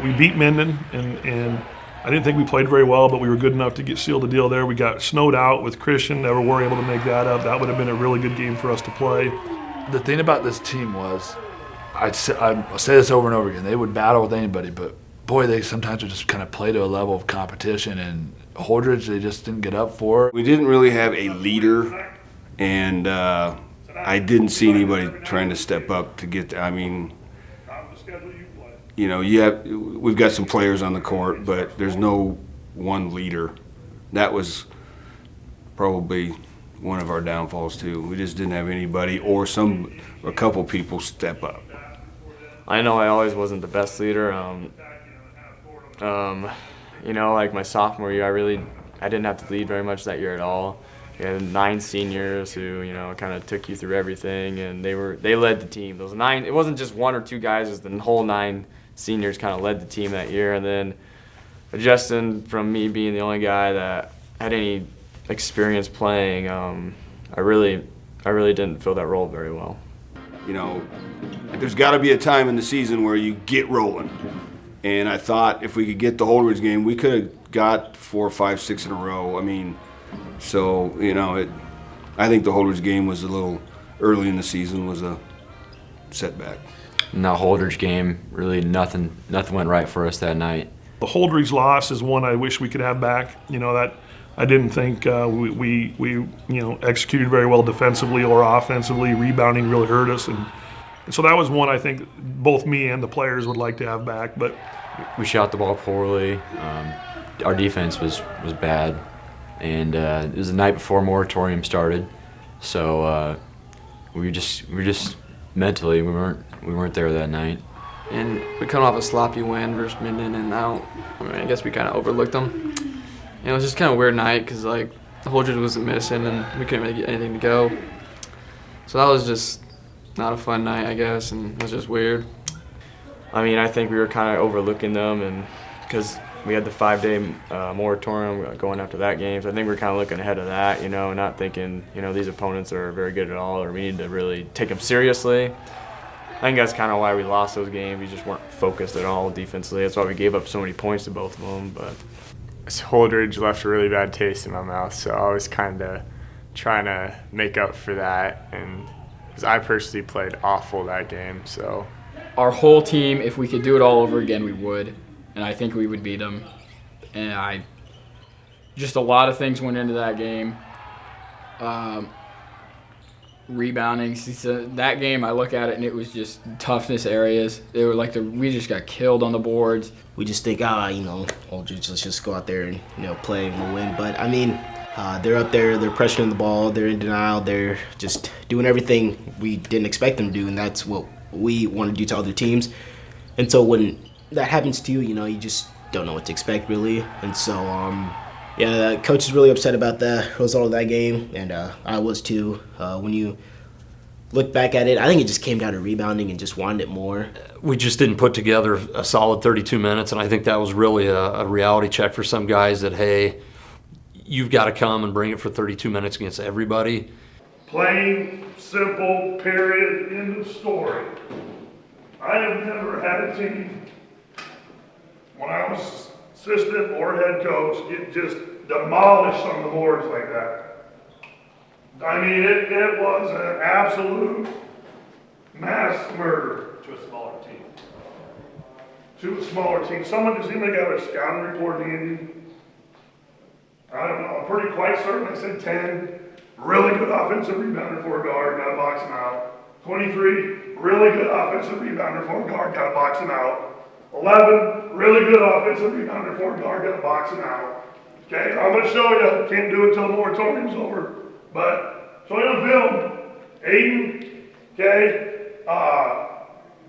We beat Minden, and I didn't think we played very well, but we were good enough to seal the deal there. We got snowed out with Christian, never were able to make that up. That would have been a really good game for us to play. The thing about this team was, I'll say this over and over again, they would battle with anybody, but boy, they sometimes would just kind of play to a level of competition, and Holdridge, they just didn't get up for it. We didn't really have a leader, and I didn't see anybody trying to step up to get we've got some players on the court, but there's no one leader. That was probably one of our downfalls too. We just didn't have anybody or a couple people step up. I know I always wasn't the best leader. you know, like my sophomore year, I didn't have to lead very much that year at all. We had 9 seniors who, you know, kind of took you through everything, and they led the team. Those 9, it wasn't just 1 or 2 guys, it was the whole 9 seniors kind of led the team that year. And then adjusting from me being the only guy that had any experience playing, I really didn't fill that role very well. You know, there's got to be a time in the season where you get rolling. And I thought if we could get the Holdridge game, we could have got 4, 5, 6 in a row. I mean, so, you know, I think the Holdridge game was a little early in the season, was a setback. In that Holdridge game, really nothing went right for us that night. The Holdridge loss is one I wish we could have back. You know, that I didn't think we you know, executed very well defensively or offensively. Rebounding really hurt us, and so that was one I think both me and the players would like to have back. But we shot the ball poorly. Our defense was bad, and it was the night before moratorium started, so we were just mentally we weren't there that night. And we come off a sloppy win versus Minden, and I guess we kind of overlooked them. And it was just kind of a weird night because like the Holdridge wasn't missing, and we couldn't really get anything to go. So that was just not a fun night, I guess, and it was just weird. I mean, I think we were kind of overlooking them, and because we had the 5-day moratorium going after that game, so I think we're kind of looking ahead of that, you know, not thinking, you know, these opponents are very good at all, or we need to really take them seriously. I think that's kind of why we lost those games. We just weren't focused at all defensively. That's why we gave up so many points to both of them. But Holdridge left a really bad taste in my mouth, so I was kind of trying to make up for that, and because I personally played awful that game. So our whole team, if we could do it all over again, we would, and I think we would beat them. And just a lot of things went into that game. Rebounding, so that game I look at it and it was just toughness areas. They were like we just got killed on the boards. We just think, you know, Holdridge, let's just go out there and, you know, play and we'll win. But I mean, they're up there, they're pressuring the ball, they're in denial, they're just doing everything we didn't expect them to do, and that's what we want to do to other teams. And so when that happens to you, you know, you just don't know what to expect really. And so yeah, the coach is really upset about the result of that game, and I was too. When you look back at it, I think it just came down to rebounding and just wanted it more. We just didn't put together a solid 32 minutes, and I think that was really a reality check for some guys that, hey, you've got to come and bring it for 32 minutes against everybody. Plain, simple, period, end of story. I have never had a team, when I was assistant or head coach, get just demolished on the boards like that. I mean, it was an absolute mass murder. To a smaller team. To a smaller team. Does anybody got a scouting report handy? I don't know, I'm pretty quite certain I said 10. Really good offensive rebounder for a guard, got to box him out. 23, really good offensive rebounder for a guard, got to box him out. 11, really good offensive rebounder for a guard, got to box him out. Okay, I'm going to show you. Can't do it till the moratorium's over. But show you on film. Aiden, okay,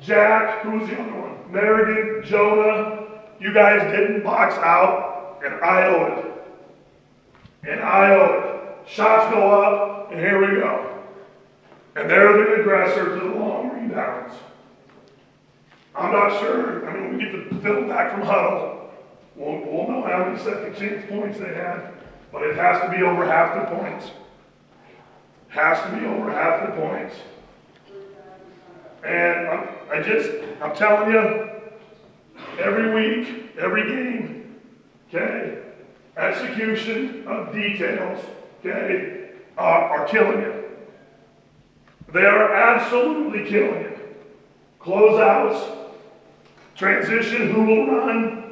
Jack, who was the other one? Merrigan, Jonah. You guys didn't box out, and I owe it. And I owe it. Shots go up, and here we go. And they're the aggressor to the long rebounds. I'm not sure. I mean, we get the film back from Huddle. We'll know how many second chance points they had, but it has to be over half the points. Has to be over half the points. And I'm telling you, every week, every game, okay, execution of details, okay, are killing you. They are absolutely killing you. Closeouts, transition, who will run,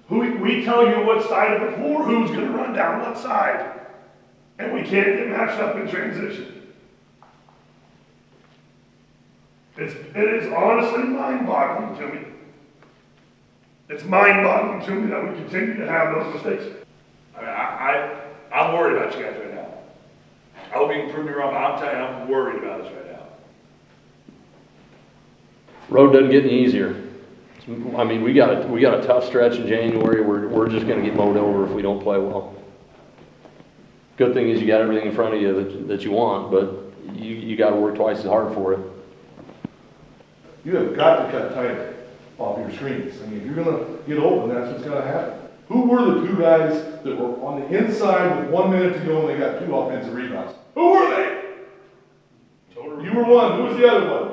we tell you what side of the floor, who's going to run down what side, and we can't get matched up in transition. It is honestly mind-boggling to me. It's mind-boggling to me that we continue to have those mistakes. I'm worried about you guys right now. I hope you can prove me wrong, but I'm telling you, I'm worried about us right now. Road doesn't get any easier. I mean, we got a tough stretch in January. We're just going to get mowed over if we don't play well. Good thing is you got everything in front of you that you want, but you got to work twice as hard for it. You have got to cut tighter off your screens. I mean, if you're going to get open, that's what's going to happen. Who were the two guys that were on the inside with 1 minute to go and they got 2 offensive rebounds? Who were they? You were one. Who was the other one?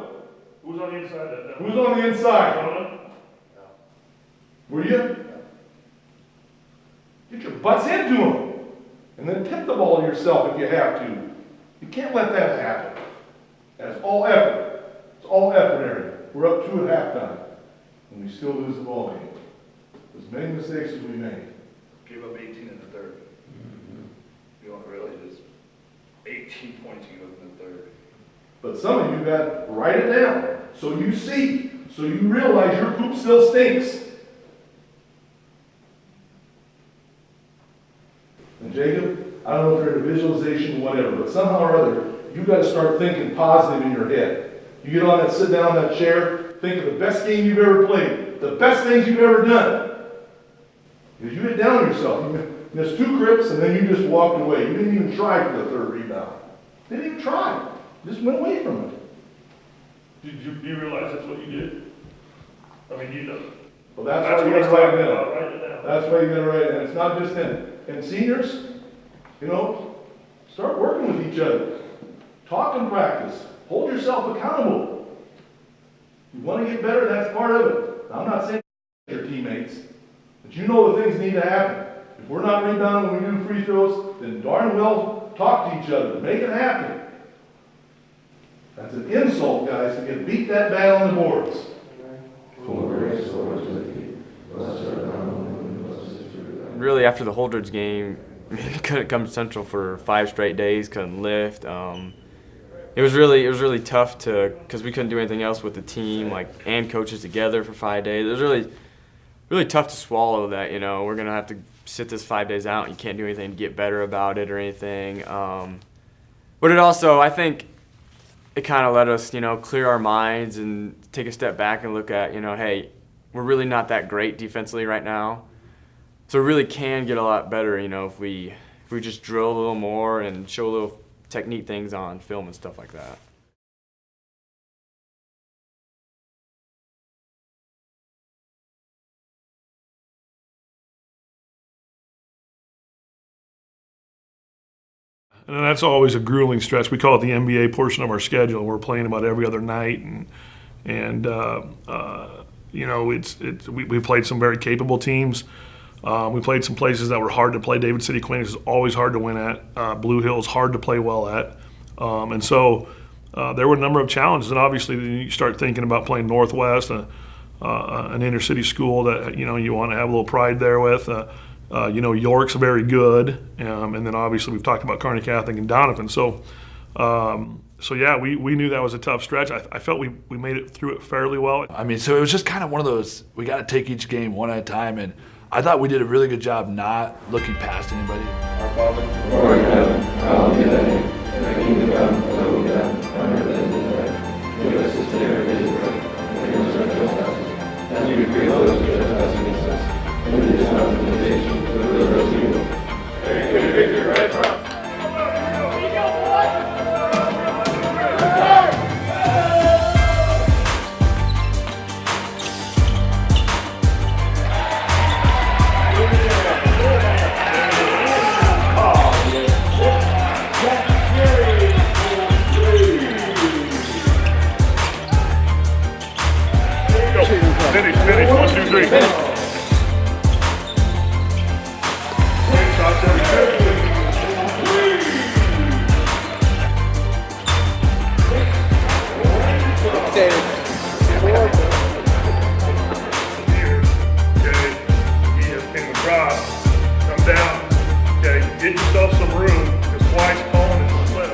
Who was on the inside? Who was on the inside? Were you? Get your butts into them. And then tip the ball yourself if you have to. You can't let that happen. That's all effort. It's all effort area. We're up 2 at halftime. And we still lose the ball game. As many mistakes as we made. Gave up 18 in the third. You know, really just 18 points you gave up in the third. But some of you got to write it down so you see, so you realize your poop still stinks. And Jacob, I don't know if you're in a visualization or whatever, but somehow or other, you got to start thinking positive in your head. You get on that, sit down in that chair, think of the best game you've ever played, the best things you've ever done. Because you hit down yourself. You missed 2 crips and then you just walked away. You didn't even try for the 3rd rebound. Didn't even try. Just went away from it. Do you realize that's what you did? I mean, you know. Well, that's why you gotta write it down. That's why you gotta write it down. It's not just in. And seniors, you know, start working with each other. Talk and practice. Hold yourself accountable. You want to get better, that's part of it. I'm not saying your teammates, but you know the things need to happen. If we're not rebounding when we do free throws, then darn well talk to each other. Make it happen. That's an insult, guys, to get beat that bad on the boards. Really, after the Holdridge game, I mean, couldn't come to Central for 5 straight days. Couldn't lift. It was really tough because we couldn't do anything else with the team, and coaches together for 5 days. It was really tough to swallow that. You know, we're gonna have to sit this 5 days out. And you can't do anything to get better about it or anything. But it also, I think, it kind of let us, clear our minds and take a step back and look at, hey, we're really not that great defensively right now. So we really can get a lot better, if we just drill a little more and show a little technique things on film and stuff like that. And that's always a grueling stretch. We call it the NBA portion of our schedule. We're playing about every other night, and we played some very capable teams. We played some places that were hard to play. David City Queen is always hard to win at. Blue Hills hard to play well at, and so there were a number of challenges. And obviously, then you start thinking about playing Northwest, an inner city school that you want to have a little pride there with. York's very good, and then obviously we've talked about Kearney Catholic and Donovan. So yeah, we knew that was a tough stretch. I felt we made it through it fairly well. I mean, so it was just kind of one of those, we got to take each game one at a time, and I thought we did a really good job not looking past anybody. Our Father, who art in heaven, hallowed be thy name. Thy kingdom come, thy will be done, on earth as it is in heaven. Give us this day our daily bread, and forgive us our trespasses, as we forgive those who trespass against us. And lead us not into temptation, but deliver us from evil. Very good victory, right from us. Finish. 1, 2, 3. Shots every two. In the cross, come down. Okay, get yourself some room, because twice calling it to slip.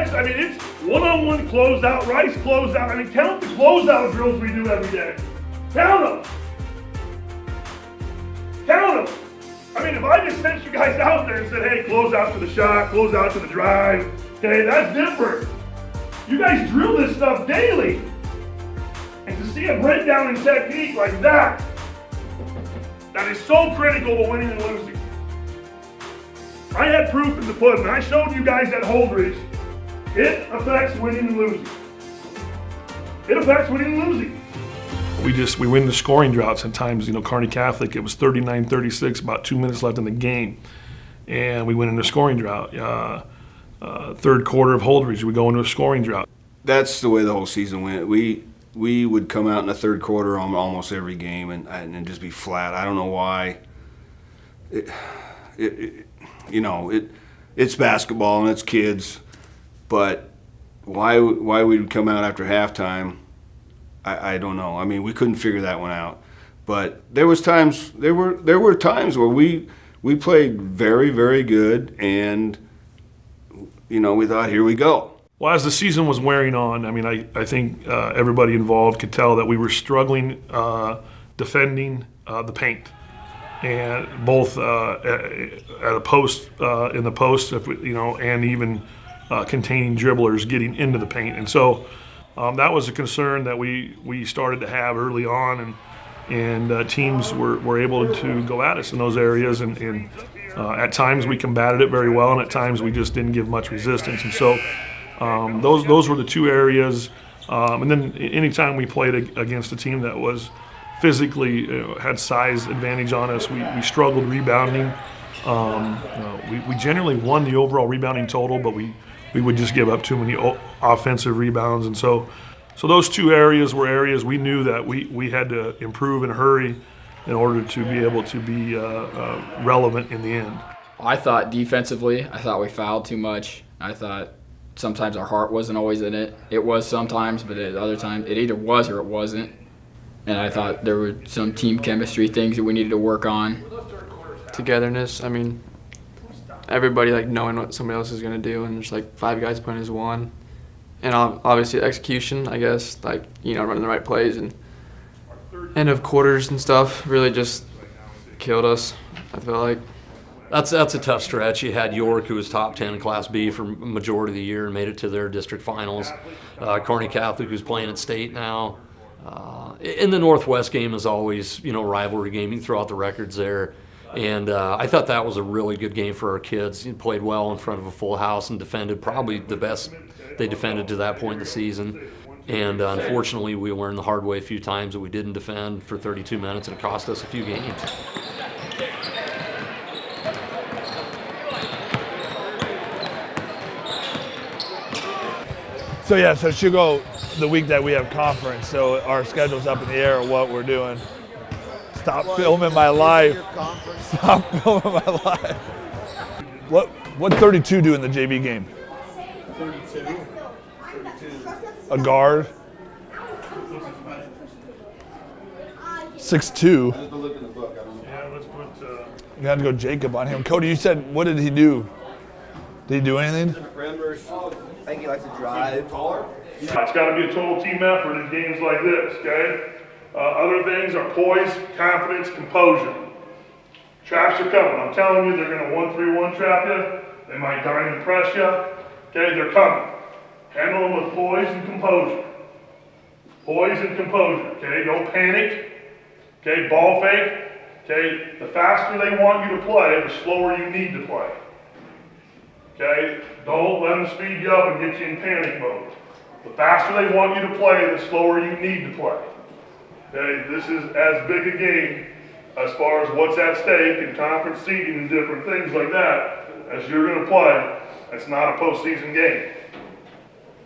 guys, I mean, it's one-on-one closeout, Rice closeout. I mean, count the closeout drills we do every day. Count them. Count them. I mean, if I just sent you guys out there and said, hey, close out to the shot, close out to the drive, okay, that's different. You guys drill this stuff daily. And to see a breakdown in technique like that, that is so critical to winning and losing. I had proof in the pudding. I showed you guys at Holdridge. It affects winning and losing. It affects winning and losing. We win the scoring droughts at times. You know, Kearney Catholic, it was 39-36, about 2 minutes left in the game. And we went into a scoring drought. Third quarter of Holdridge, we go into a scoring drought. That's the way the whole season went. We would come out in the third quarter on almost every game and just be flat. I don't know why. It's basketball and it's kids, but why we would come out after halftime, I don't know. I mean, we couldn't figure that one out. But there were times where we played very, very good, and we thought, here we go. Well, as the season was wearing on, I mean, I think everybody involved could tell that we were struggling defending the paint, and both at a post in the post, and even containing dribblers getting into the paint. And so that was a concern that we started to have early on, and teams were able to go at us in those areas, and at times we combated it very well, and at times we just didn't give much resistance. And so those were the two areas. And then anytime we played against a team that was physically had size advantage on us, we struggled rebounding. We generally won the overall rebounding total, but we would just give up too many offensive rebounds. And so those two areas were areas we knew that we had to improve in a hurry in order to be able to be relevant in the end. I thought defensively, I thought we fouled too much. I thought sometimes our heart wasn't always in it. It was sometimes, but at other times it either was or it wasn't. And I thought there were some team chemistry things that we needed to work on. Togetherness, I mean, everybody knowing what somebody else is going to do, and there's 5 guys playing as one. And obviously execution, I guess, running the right plays, and end of quarters and stuff really just killed us, I feel like. That's a tough stretch. You had York, who was top 10 in Class B for a majority of the year and made it to their district finals. Kearney Catholic, who's playing at state now. In the Northwest game is always, rivalry gaming throughout the records there. And I thought that was a really good game for our kids. He played well in front of a full house and defended probably the best they defended to that point in the season. And unfortunately, we learned the hard way a few times that we didn't defend for 32 minutes, and it cost us a few games. So she'll go the week that we have conference. So our schedule's up in the air of what we're doing. Stop filming my life. Stop filming my life. What 32 do in the JV game? 32. A guard. 6'2". Yeah, let's put. You got to go Jacob on him. Cody, you said, what did he do? Did he do anything? I think he likes to drive. It's got to be a total team effort in games like this, okay? Other things are poise, confidence, composure. Traps are coming. I'm telling you, they're going to 1-3-1 trap you. They might dime and press you. Okay, they're coming. Handle them with poise and composure. Poise and composure, okay? Don't panic. Okay, ball fake. Okay, the faster they want you to play, the slower you need to play. Okay, don't let them speed you up and get you in panic mode. The faster they want you to play, the slower you need to play. Okay, this is as big a game as far as what's at stake in conference seeding and different things like that as you're going to play. It's not a postseason game.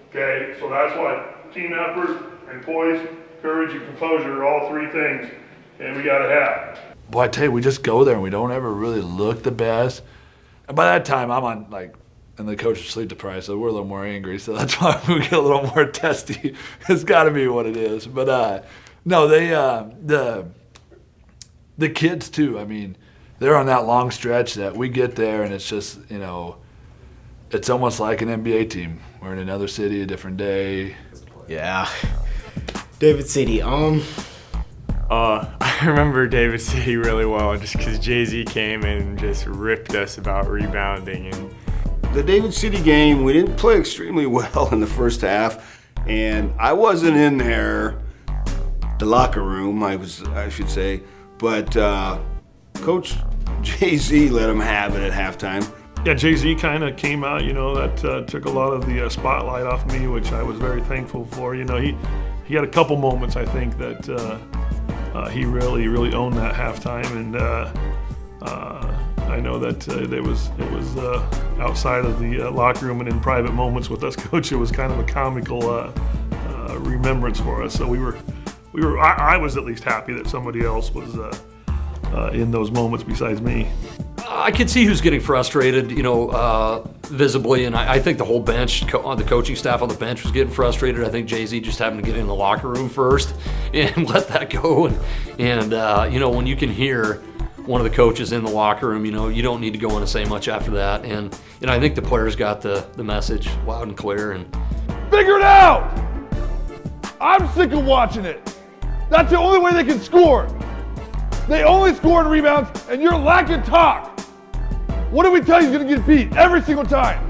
Okay, so that's why team effort and poise, courage, and composure are all three things, and we got to have. Boy, I tell you, we just go there and we don't ever really look the best. And by that time, I'm on and the coach is sleep deprived, so we're a little more angry. So that's why we get a little more testy. It's got to be what it is. But no, they the kids too. I mean, they're on that long stretch that we get there, and it's just it's almost like an NBA team. We're in another city, a different day. Yeah. David City. I remember David City really well just because Jay-Z came and just ripped us about rebounding. And The David City game, we didn't play extremely well in the first half, and I wasn't in there, the locker room, I should say, but Coach Jay-Z let him have it at halftime. Yeah, Jay-Z kind of came out, that took a lot of the spotlight off me, which I was very thankful for. He had a couple moments, I think, that he really owned that halftime, and I know that it was outside of the locker room and in private moments with us, Coach. It was kind of a comical remembrance for us. So I was at least happy that somebody else was in those moments besides me. I could see who's getting frustrated, visibly, and I think the whole bench, the coaching staff on the bench was getting frustrated. I think Jay-Z just happened to get in the locker room first and let that go. And when you can hear one of the coaches in the locker room, you don't need to go on and say much after that. And I think the players got the message loud and clear. And Figure it out! I'm sick of watching it. That's the only way they can score. They only score in rebounds, and you're lacking talk. What do we tell you is going to get beat every single time?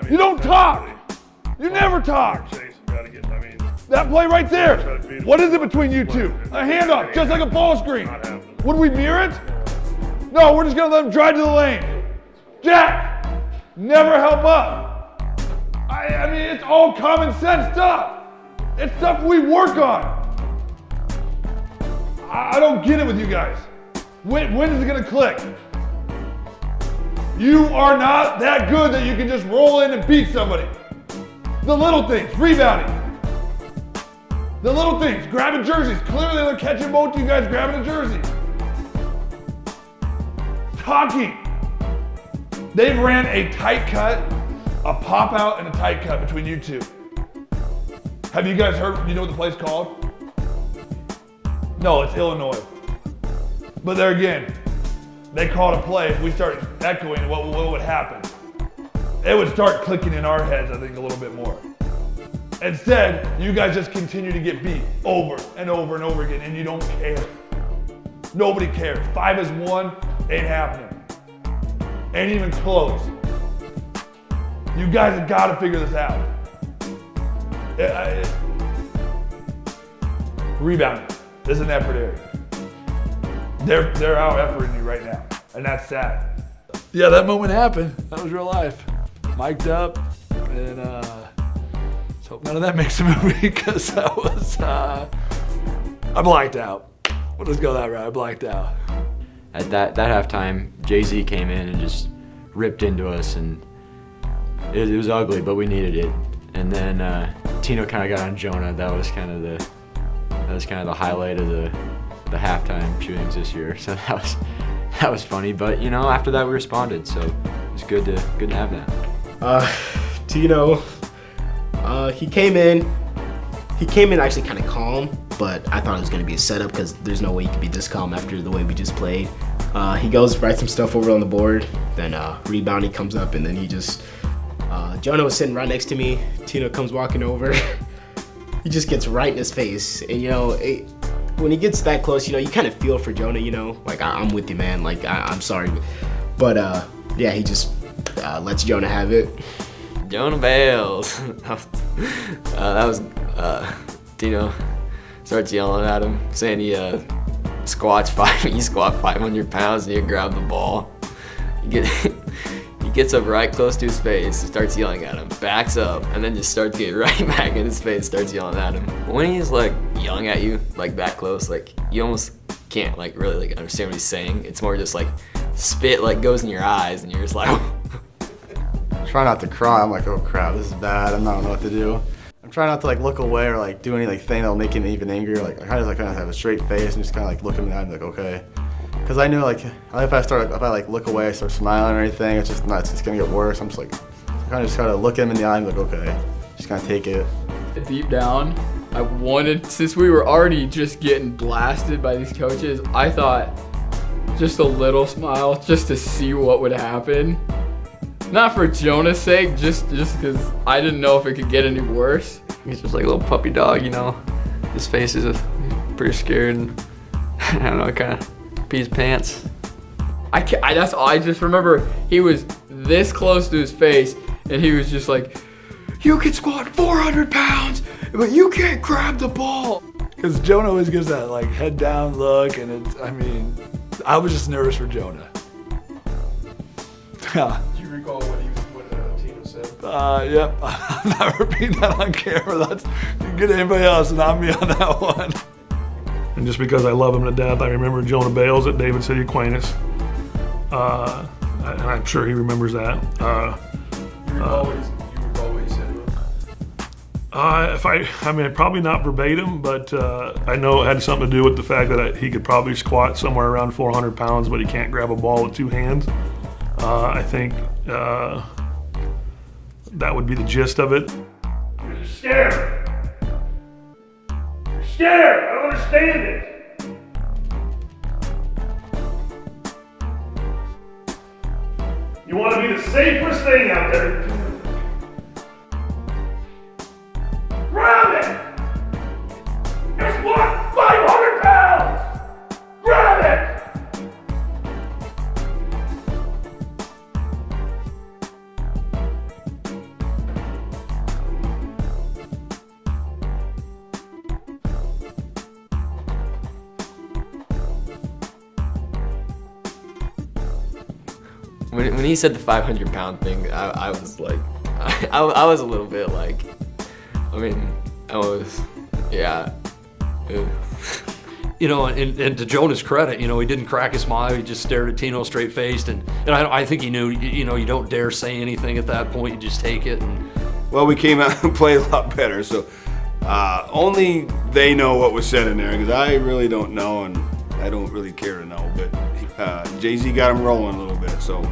You don't talk. You never talk. That play right there. What is it between you two? A handoff, just like a ball screen. Would we mirror it? No, we're just going to let them drive to the lane. Jack, never help up. I mean, it's all common sense stuff. It's stuff we work on. I don't get it with you guys. When is it going to click? You are not that good that you can just roll in and beat somebody. The little things, rebounding. The little things, grabbing jerseys. Clearly they're catching both of you guys grabbing a jersey. Talking. They've ran a tight cut, a pop out, and a tight cut between you two. Have you guys heard, you know what the play's called? No, it's Illinois. But there again, they called a play. If we start echoing, what would happen? It would start clicking in our heads, I think, a little bit more. Instead, you guys just continue to get beat over and over and over again, and you don't care. Nobody cares. 5-1 ain't happening. Ain't even close. You guys have got to figure this out. Rebounding is an effort area. They're out efforting you right now, and that's sad. Yeah, that moment happened. That was real life. Mic'd up, and let's hope none of that makes a movie, because that was, I blacked out. We'll just go that route, I blacked out. At that halftime, Jay-Z came in and just ripped into us, and it was ugly, but we needed it. And then Tino kind of got on Jonah. That was kind of the highlight of the halftime shootings this year. So that was funny. But after that we responded, so it was good to have that. Tino, he came in actually kind of calm, but I thought it was going to be a setup because there's no way he could be this calm after the way we just played. He goes, writes some stuff over on the board, then rebounding comes up, and then he just, Jonah was sitting right next to me. Tino comes walking over. He just gets right in his face. And, when he gets that close, you kind of feel for Jonah, like, I'm with you, man. Like, I'm sorry. But, yeah, he just lets Jonah have it. Jonah bails. That was Tino starts yelling at him, saying he squat 500 pounds and you grab the ball. He gets up right close to his face, starts yelling at him, backs up, and then just starts getting right back in his face, starts yelling at him. When he's like yelling at you like that close, like you almost can't like really like understand what he's saying. It's more just like spit like goes in your eyes and you're just like Try not to cry. I'm like, oh crap, this is bad. I don't know what to do. I'm trying not to like look away or like do any like thing that'll make him even angrier. Like I kind of have a straight face and just kind of like look him in the eye and be like, okay. Because I knew like if I like look away, I start smiling or anything, it's just nuts. It's gonna get worse. I'm just like, kind of just gotta look him in the eye and be like, okay, just kind of take it. Deep down, I wanted, since we were already just getting blasted by these coaches, I thought just a little smile just to see what would happen Not for Jonah's sake, just because I didn't know if it could get any worse. He's just like a little puppy dog, you know. His face is pretty scared, and I don't know, kind of pee his pants. I just remember he was this close to his face, and he was just like, "You can squat 400 pounds, but you can't grab the ball." Because Jonah always gives that like head down look, and I was just nervous for Jonah. Yeah. Do you recall what Tino said? Yep. I'm not repeating that on camera. You can get anybody else, and not me on that one. And just because I love him to death, I remember Jonah Bales at David City Aquinas. And I'm sure he remembers that. You recall what he said? Probably not verbatim, but I know it had something to do with the fact that he could probably squat somewhere around 400 pounds, but he can't grab a ball with two hands. I think that would be the gist of it. You're scared. You're scared. I don't understand it. You want to be the safest thing out there. Grab it! It's what? 500 pounds! Grab it! When he said the 500-pound thing, I was like, I was a little bit like, yeah. You know, and to Jonah's credit, you know, he didn't crack a smile. He just stared at Tino straight faced, and I think he knew, you know, you don't dare say anything at that point. You just take it. Well, we came out and played a lot better, so only they know what was said in there, because I really don't know, and I don't really care to know. But Jay-Z got him rolling a little bit, so.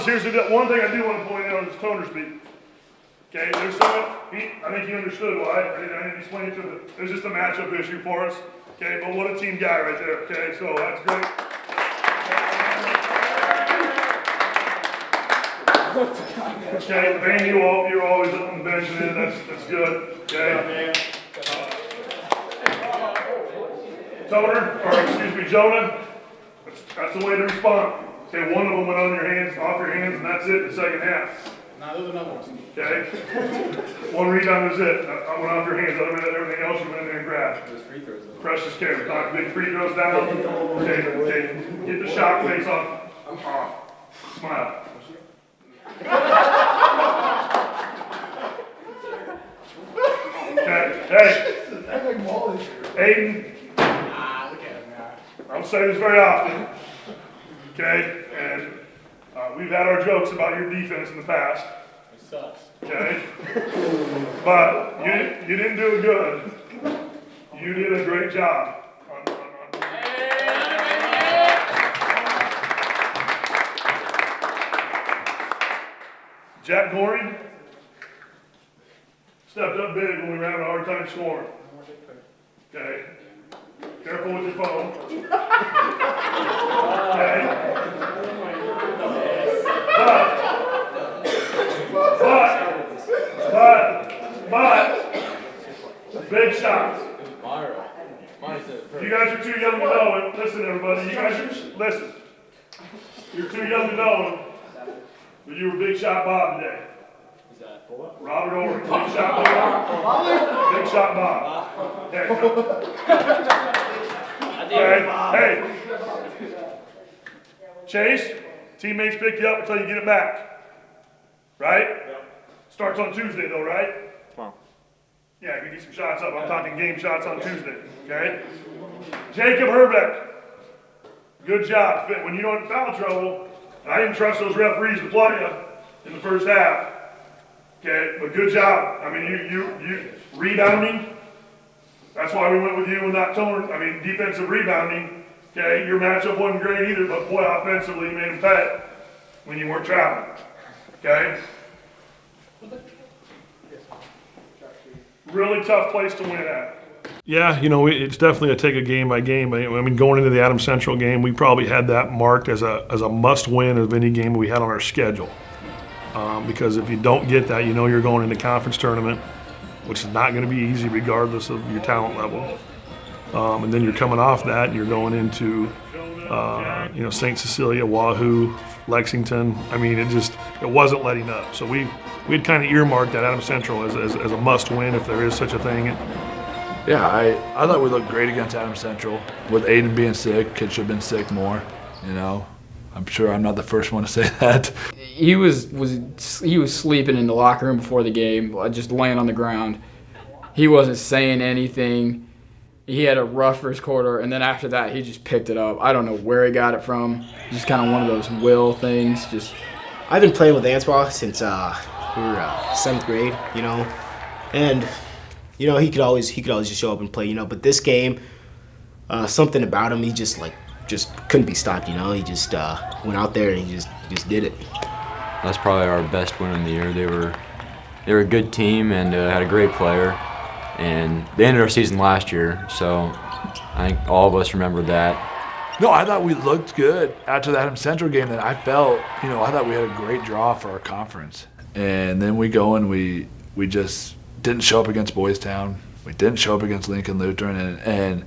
Here's the one thing I do want to point out is toner speed. Okay, there's someone, I think he understood why. I didn't explain it to him. There's just a matchup issue for us. Okay, but what a team guy right there. Okay, so that's great. Okay, Van, you're always up on the bench, man. That's good. Okay. Toner, or excuse me, Jonah. That's the way to respond. Okay, one of them went on your hands, off your hands, and that's it in the second half. No, there's another one. Okay? One rebound was it. I went off your hands. Other than everything else, you went in there and grabbed. Precious care. We talked big free throws down. Okay. Get the shock face off. Smile. Okay. Hey. Aiden. I don't say this very often. Okay, and we've had our jokes about your defense in the past. It sucks. Okay? But you didn't do it good. You did a great job. Jack Goring stepped up big when we were having a hard time scoring. Okay? Careful with your phone. Okay? But, big shots. You guys are too young to know it. Listen, everybody, you guys are, listen. You're too young to know it, but you were Big Shot Bob today. Robert Ory, Big Shot Bob. Big Shot Bob. Hey, Chase, teammates pick you up until you get it back. Right? Starts on Tuesday though, right? Yeah, we get some shots up. I'm talking game shots on Tuesday, okay? Jacob Herbeck, good job. When you don't have foul trouble, I didn't trust those referees to play you in the first half, okay? But good job. I mean, you rebounding. That's why we went with you and not Toner. I mean, defensive rebounding, okay? Your matchup wasn't great either, but boy, offensively, you made them pay when you weren't traveling, okay? Really tough place to win at. Yeah, you know, it's definitely a take a game by game. I mean, going into the Adams Central game, we probably had that marked as a must win of any game we had on our schedule. Because if you don't get that, you know you're going into conference tournament, which is not going to be easy regardless of your talent level. And then you're coming off that and you're going into, St. Cecilia, Wahoo, Lexington. I mean, it wasn't letting up. So we had kind of earmarked that Adams Central as a must win if there is such a thing. Yeah, I thought we looked great against Adams Central. With Aiden being sick, kids should have been sick more, you know. I'm sure I'm not the first one to say that. He was sleeping in the locker room before the game, just laying on the ground. He wasn't saying anything. He had a rough first quarter, and then after that, he just picked it up. I don't know where he got it from. Just kind of one of those will things. I've been playing with Antoine since we were 7th grade, you know, and you know he could always just show up and play, you know. But this game, something about him, he just couldn't be stopped, you know. He just went out there and he just did it. That's probably our best win of the year. They were a good team and had a great player, and they ended our season last year, so I think all of us remember that. No, I thought we looked good after the Adams Central game. That I felt, you know, I thought we had a great draw for our conference. And then we go and we just didn't show up against Boys Town. We didn't show up against Lincoln Lutheran. And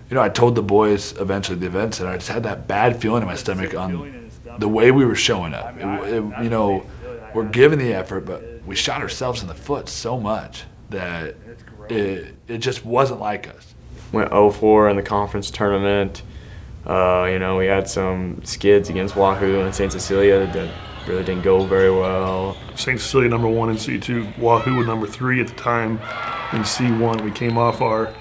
you know, I told the boys eventually the event center, I just had that bad feeling in my stomach on the way we were showing up. You know, we're giving the effort, but we shot ourselves in the foot so much that it just wasn't like us. Went 0-4 in the conference tournament. You know, we had some skids against Wahoo and St. Cecilia that really didn't go very well. St. Cecilia number 1 in C2, Wahoo was number 3 at the time in C1. We came off our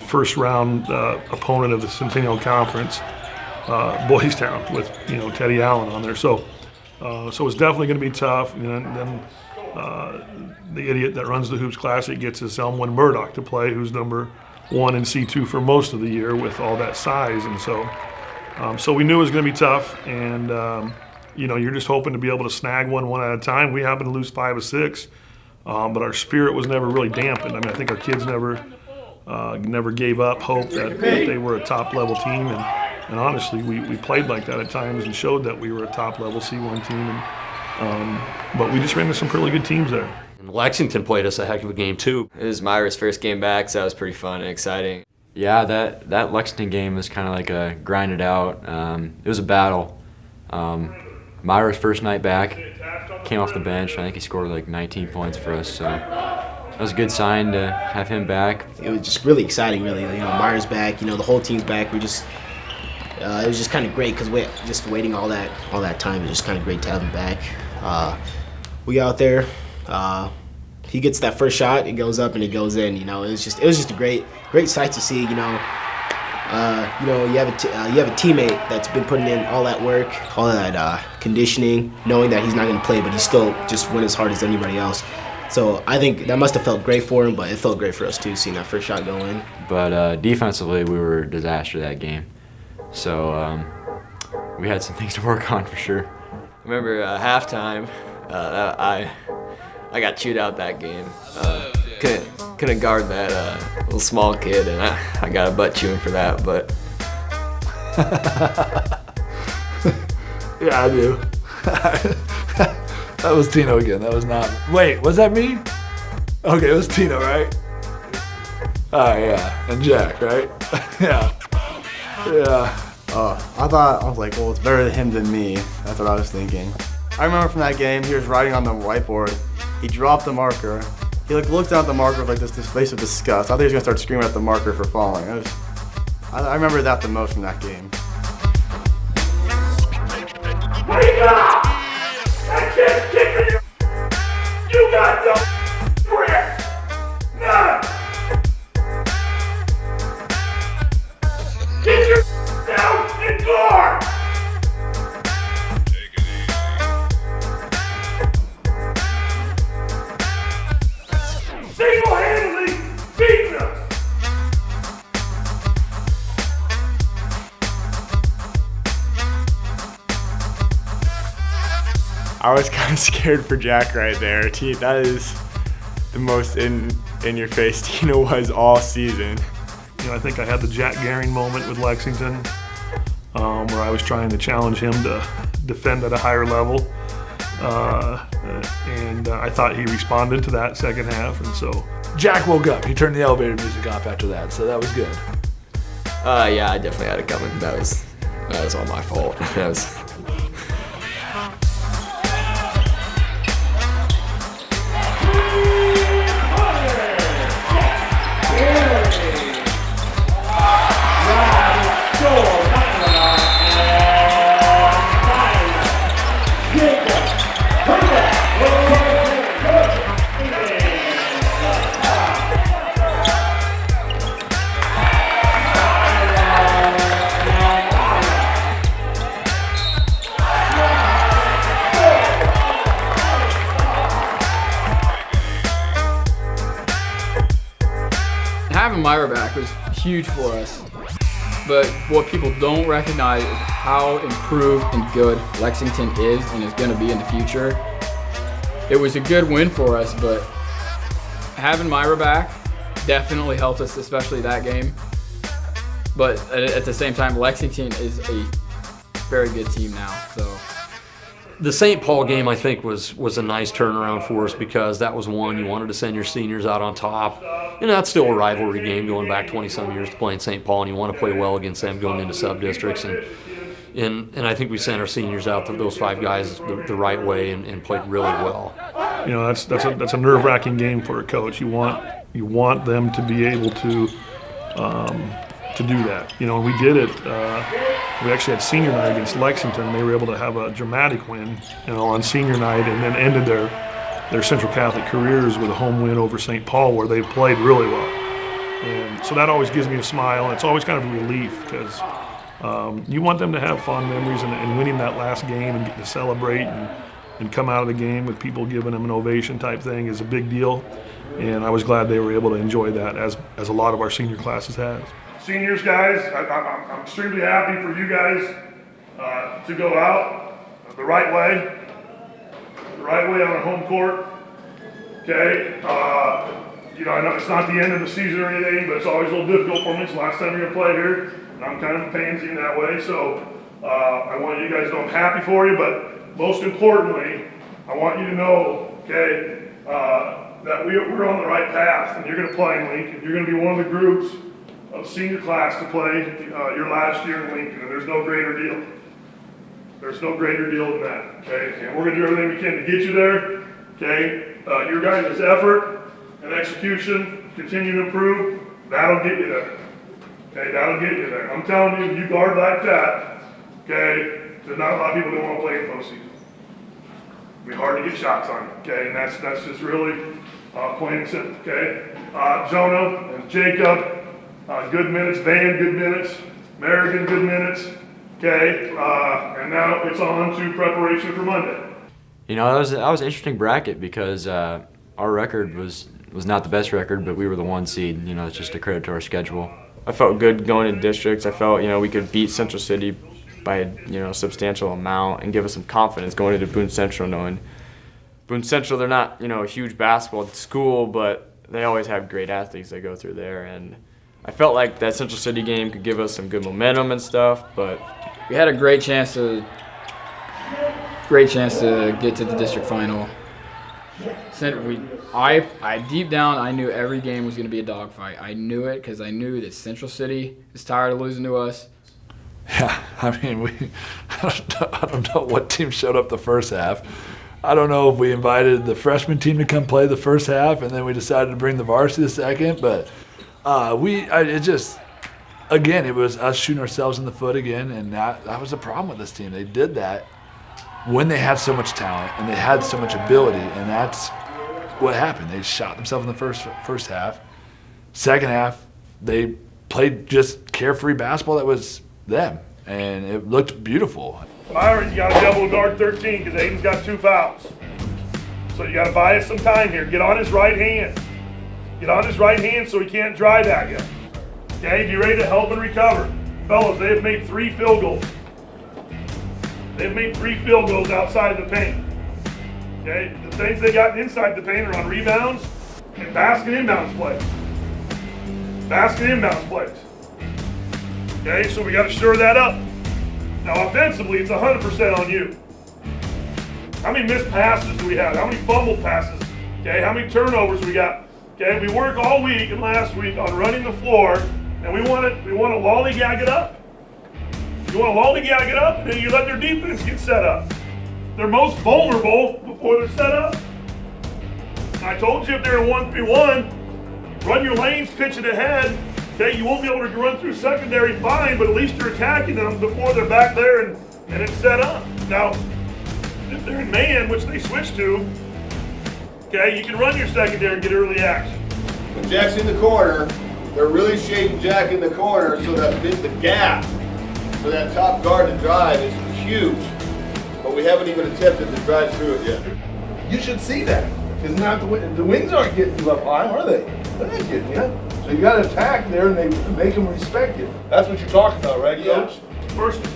first round opponent of the Centennial Conference, Boys Town, with Teddy Allen on there. So it's definitely going to be tough. And then the idiot that runs the Hoops Classic gets his Elmwood Murdoch to play, who's number 1 in C2 for most of the year with all that size. And so we knew it was going to be tough. And you're just hoping to be able to snag one at a time. We happened to lose 5 of 6, but our spirit was never really dampened. I mean, I think our kids never gave up hope that they were a top-level team. And honestly, we played like that at times and showed that we were a top-level C1 team. But we just ran into some pretty good teams there. And Lexington played us a heck of a game, too. It was Myra's first game back, so that was pretty fun and exciting. Yeah, that Lexington game was kind of like a grind it out. It was a battle. Myra's first night back, came off the bench. I think he scored like 19 points for us, so that was a good sign to have him back. It was just really exciting, really. Myra's back. The whole team's back. It was just kind of great because just waiting all that time. It was just kind of great to have him back. We out there. He gets that first shot. It goes up and it goes in. It was just a great sight to see. You have a teammate that's been putting in all that work, all that conditioning, knowing that he's not going to play, but he still just went as hard as anybody else. So I think that must have felt great for him, but it felt great for us too, seeing that first shot go in. But defensively, we were a disaster that game. So we had some things to work on for sure. I remember halftime, I got chewed out that game. Couldn't guard that little small kid, and I got a butt chewing for that. But yeah, I do. That was Tino again. That was not. Wait, was that me? Okay, it was Tino, right? Oh yeah, and Jack, right? Yeah. I was like, well, it's better than him than me. That's what I was thinking. I remember from that game, he was writing on the whiteboard. He dropped the marker. He looked down at the marker with this face of disgust. I thought he was gonna start screaming at the marker for falling. I remember that the most from that game. Wake up! That kid's kicking you! You got no grip! None! Get your down and guard! Single-handedly beating us! I was kind of scared for Jack right there. That is the most in-your-face Tino was all season. You know, I think I had the Jack Garing moment with Lexington, where I was trying to challenge him to defend at a higher level. And I thought he responded to that second half, and so. Jack woke up. He turned the elevator music off after that, so that was good. Yeah, I definitely had it coming. That was all my fault. That was. Having Myra back was huge for us, but what people don't recognize is how improved and good Lexington is and is going to be in the future. It was a good win for us, but having Myra back definitely helped us, especially that game. But at the same time, Lexington is a very good team now. So the St. Paul game, I think, was a nice turnaround for us because that was one you wanted to send your seniors out on top. And that's still a rivalry game going back 20-some years to playing St. Paul, and you want to play well against them going into sub-districts. And I think we sent our seniors out, those 5 guys, the right way and played really well. You know, that's a nerve-wracking game for a coach. You want them to be able to do that. You know, and we did it. We actually had senior night against Lexington. They were able to have a dramatic win, you know, on senior night, and then ended their Central Catholic careers with a home win over St. Paul, where they played really well. And so that always gives me a smile, and it's always kind of a relief because you want them to have fond memories, and winning that last game and get to celebrate and come out of the game with people giving them an ovation type thing is a big deal. And I was glad they were able to enjoy that as a lot of our senior classes have. Seniors, guys, I'm extremely happy for you guys to go out the right way on a home court. Okay, you know, I know it's not the end of the season or anything, but it's always a little difficult for me. It's the last time you're gonna play here, and I'm kind of a pansy in that way. So I want you guys to know I'm happy for you, but most importantly, I want you to know, okay, that we're on the right path, and you're gonna play in Lincoln. You're gonna be one of the groups of senior class to play your last year in Lincoln, and there's no greater deal. There's no greater deal than that, okay? And we're gonna do everything we can to get you there, okay? Your guys' effort and execution, continue to improve, that'll get you there, okay? That'll get you there. I'm telling you, you guard like that, okay? There's not a lot of people that want to play in postseason. It'll be hard to get shots on you, okay? And that's just really plain and simple, okay? Jonah and Jacob, Good minutes, Van, good minutes, American, good minutes. Okay, and now it's on to preparation for Monday. You know, that was an interesting bracket because our record was not the best record, but we were the 1 seed. You know, it's just a credit to our schedule. I felt good going into districts. I felt, we could beat Central City by a substantial amount and give us some confidence going into Boone Central, knowing Boone Central, they're not, a huge basketball school, but they always have great athletes that go through there. And I felt like that Central City game could give us some good momentum and stuff, but we had a great chance to get to the district final. I deep down, I knew every game was going to be a dogfight. I knew it because I knew that Central City is tired of losing to us. Yeah, I mean, I don't know what team showed up the first half. I don't know if we invited the freshman team to come play the first half and then we decided to bring the varsity the second, but it was us shooting ourselves in the foot again, and that was the problem with this team. They did that when they had so much talent and they had so much ability, and that's what happened. They shot themselves in the first half. Second half, they played just carefree basketball that was them, and it looked beautiful. Myron, you got to double guard 13 because Aiden's got 2 fouls. So you got to buy us some time here. Get on his right hand. Get on his right hand so he can't drive at you. Okay, be ready to help and recover. Fellas, they have made 3 field goals. They've made 3 field goals outside the paint. Okay, the things they got inside the paint are on rebounds and basket inbounds plays. Basket inbounds plays. Okay, so we got to stir that up. Now offensively, it's 100% on you. How many missed passes do we have? How many fumble passes? Okay, how many turnovers we got? Okay, we work all week and last week on running the floor, and we want to lollygag it up. You want to lollygag it up, and then you let their defense get set up. They're most vulnerable before they're set up. And I told you if they're in 1-3-1, run your lanes, pitch it ahead. Okay, you won't be able to run through secondary fine, but at least you're attacking them before they're back there and it's set up. Now, if they're in man, which they switch to, okay, you can run your secondary and get early action. When Jack's in the corner, they're really shading Jack in the corner so that the gap for that top guard to drive is huge. But we haven't even attempted to drive through it yet. You should see that. Because now the wings aren't getting you up high, are they? They're not getting you. So you got to attack there and they make them respect you. That's what you're talking about, right, Coach? First 2,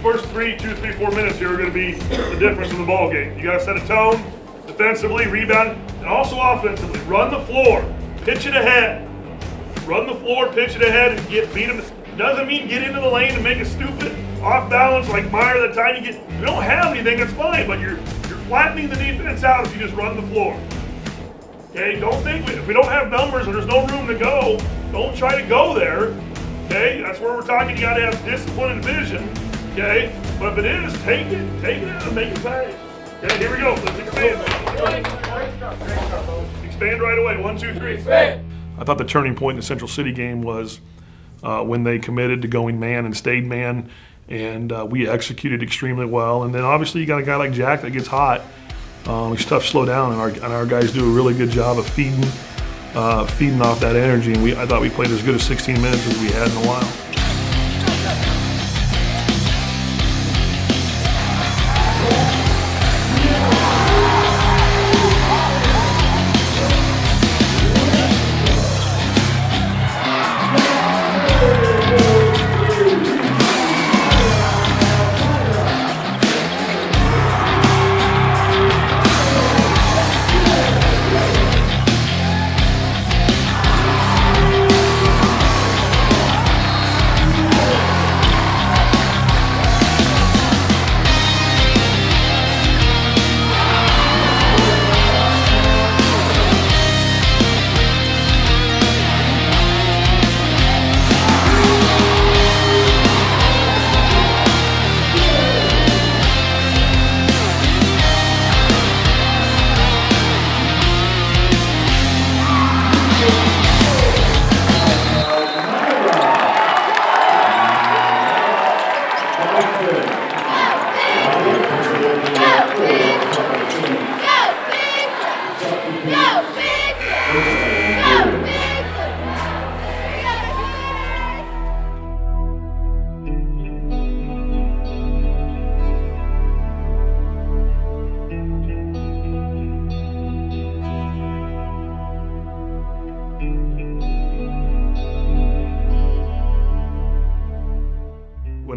3, 4 minutes here are going to be the difference in the ball game. You got to set a tone defensively, rebound, and also offensively. Run the floor, pitch it ahead. Run the floor, pitch it ahead, and beat them. Doesn't mean get into the lane and make a stupid off balance like Meyer. The time you get, if you don't have anything, that's fine. But you're flattening the defense out if you just run the floor. Okay, don't think if we don't have numbers or there's no room to go, don't try to go there. Okay, that's where we're talking. You got to have discipline and vision. Okay, but if it is, take it and make it pay. Okay, here we go. Let's expand. Expand right away. 1, 2, 3. Expand. I thought the turning point in the Central City game was when they committed to going man and stayed man, and we executed extremely well. And then obviously you got a guy like Jack that gets hot. It's tough to slow down, and our guys do a really good job of feeding off that energy. And I thought we played as good as 16 minutes as we had in a while.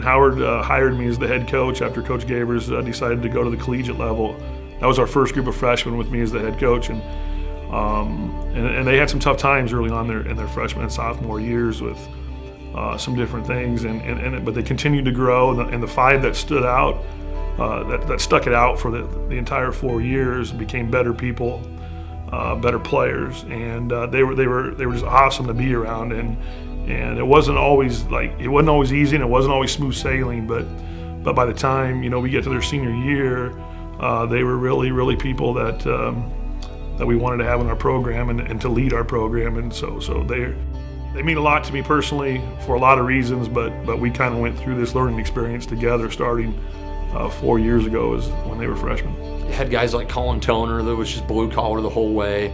Howard hired me as the head coach after Coach Gavers decided to go to the collegiate level. That was our first group of freshmen with me as the head coach, and they had some tough times early on in their freshman and sophomore years with some different things, but they continued to grow, and the five that stood out, that stuck it out for the entire 4 years, became better people, better players, and they were just awesome to be around, and it wasn't always easy, and it wasn't always smooth sailing, but by the time we get to their senior year, they were really people that we wanted to have in our program and to lead our program, and so they mean a lot to me personally for a lot of reasons, but we kind of went through this learning experience together starting 4 years ago is when they were freshmen. You had guys like Colin Toner that was just blue collar the whole way.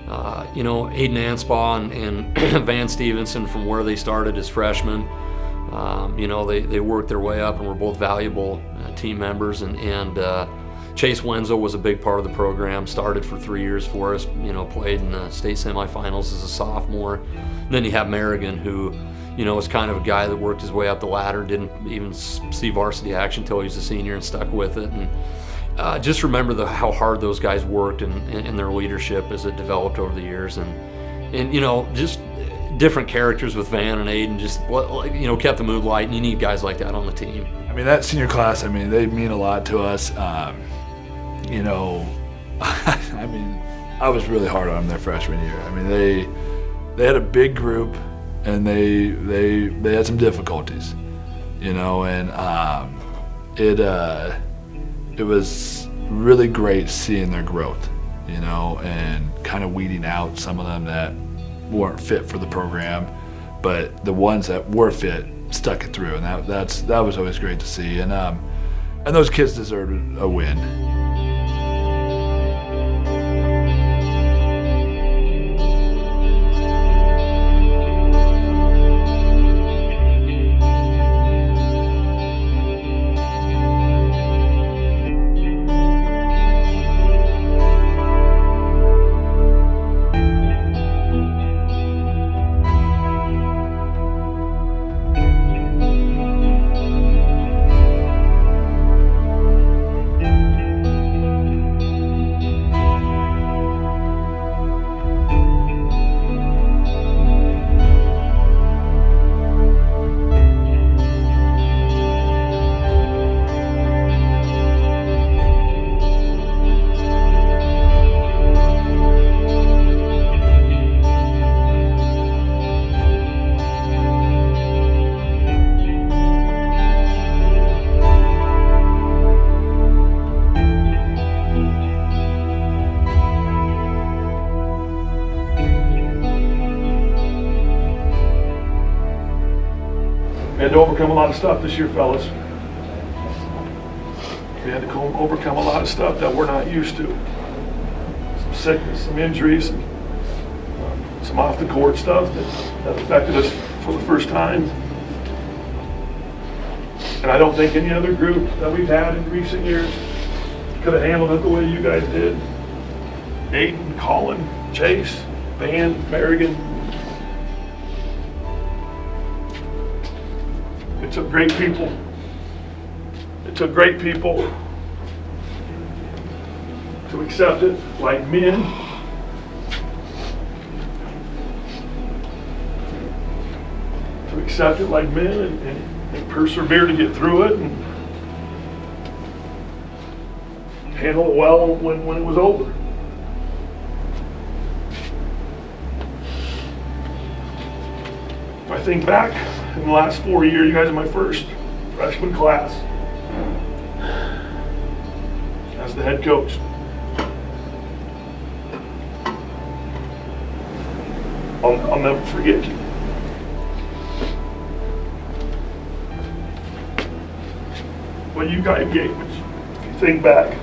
Aiden Anspaugh and Van Stevenson from where they started as freshmen. They worked their way up and were both valuable team members. And Chase Wenzel was a big part of the program, started for 3 years for us, played in the state semifinals as a sophomore. And then you have Merrigan, who was kind of a guy that worked his way up the ladder, didn't even see varsity action until he was a senior and stuck with it. And just remember how hard those guys worked and their leadership as it developed over the years. And just different characters with Van and Aiden just, kept the mood light, and you need guys like that on the team. I mean, that senior class, they mean a lot to us. I was really hard on them their freshman year. They had a big group, and they had some difficulties, and it was really great seeing their growth, and kind of weeding out some of them that weren't fit for the program, but the ones that were fit stuck it through, and that was always great to see, and those kids deserved a win. We had to overcome a lot of stuff this year, fellas. We had to overcome a lot of stuff that we're not used to. Some sickness, some injuries, some off the court stuff that affected us for the first time. And I don't think any other group that we've had in recent years could have handled it the way you guys did. Aiden, Colin, Chase, Van, Merrigan. It took great people. It took great people to accept it like men. To accept it like men and persevere to get through it and handle it well when it was over. If I think back in the last 4 years, you guys are my first freshman class as the head coach. I'll never forget you. What you guys gave us, if you think back.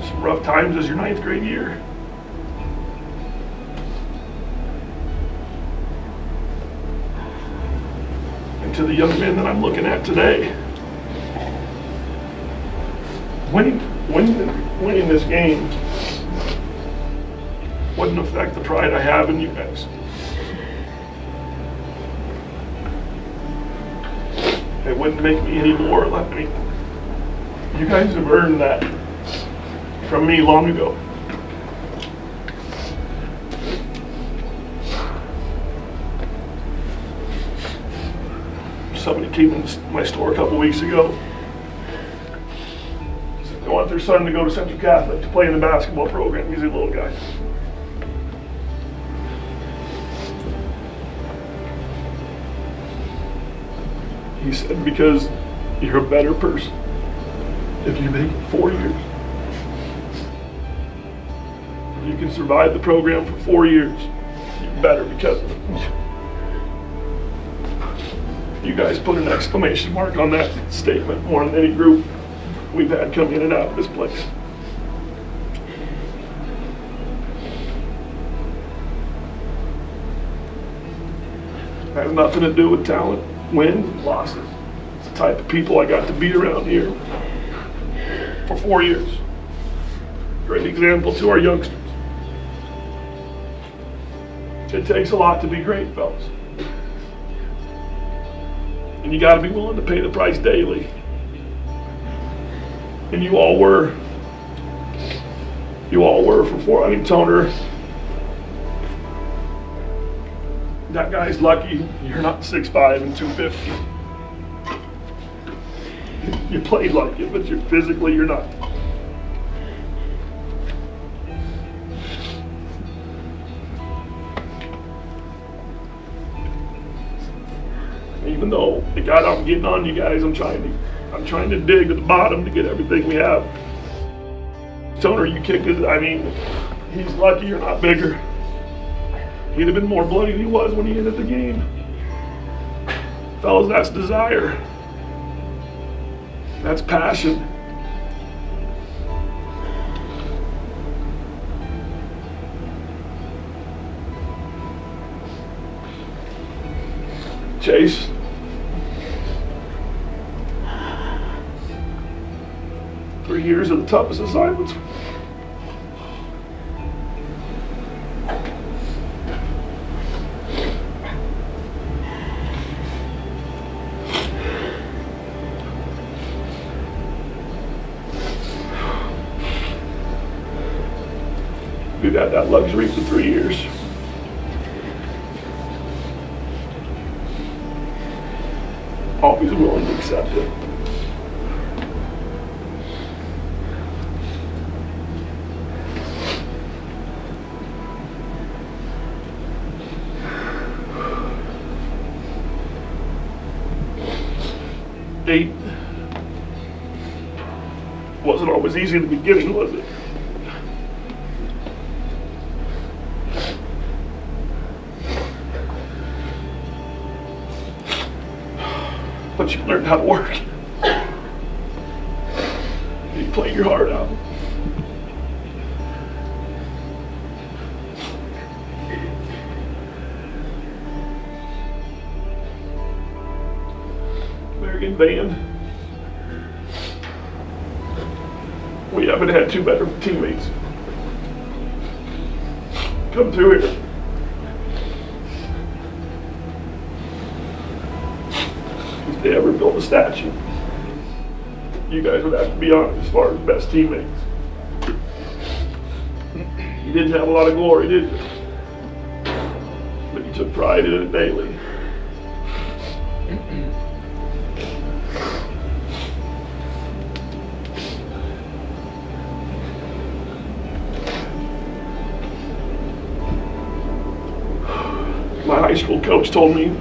Some rough times as your 9th grade year. And to the young men that I'm looking at today, winning this game wouldn't affect the pride I have in you guys. It wouldn't make me any more. I mean, you guys have earned that from me long ago. Somebody came in my store a couple weeks ago. They want their son to go to Central Catholic to play in the basketball program. He's a little guy. He said, because you're a better person if you make it 4 years. You can survive the program for 4 years. You're better because of it. You guys put an exclamation mark on that statement more than any group we've had come in and out of this place. It has nothing to do with talent, wins, and losses. It's the type of people I got to be around here for 4 years. Great example to our youngsters. It takes a lot to be great, fellas. And you gotta be willing to pay the price daily. And you all were for 4. I mean, Toner, that guy's lucky you're not 6'5" and 250. You played like it, but physically you're not. Even though the God I'm getting on you guys, I'm trying to dig at the bottom to get everything we have. Toner, you kicked it. I mean, he's lucky you're not bigger. He'd have been more bloody than he was when he ended the game. Fellas, that's desire. That's passion. Chase. Three years of the toughest assignments. We've had that luxury for 3 years. Always willing to accept it. Date wasn't always easy in the beginning, was it? But you learned how to work. You played your heart out. American Van. We haven't had two better teammates come through here. If they ever built a statue, you guys would have to be on it as far as best teammates. You didn't have a lot of glory, did you? But you took pride in it daily. My high school coach told me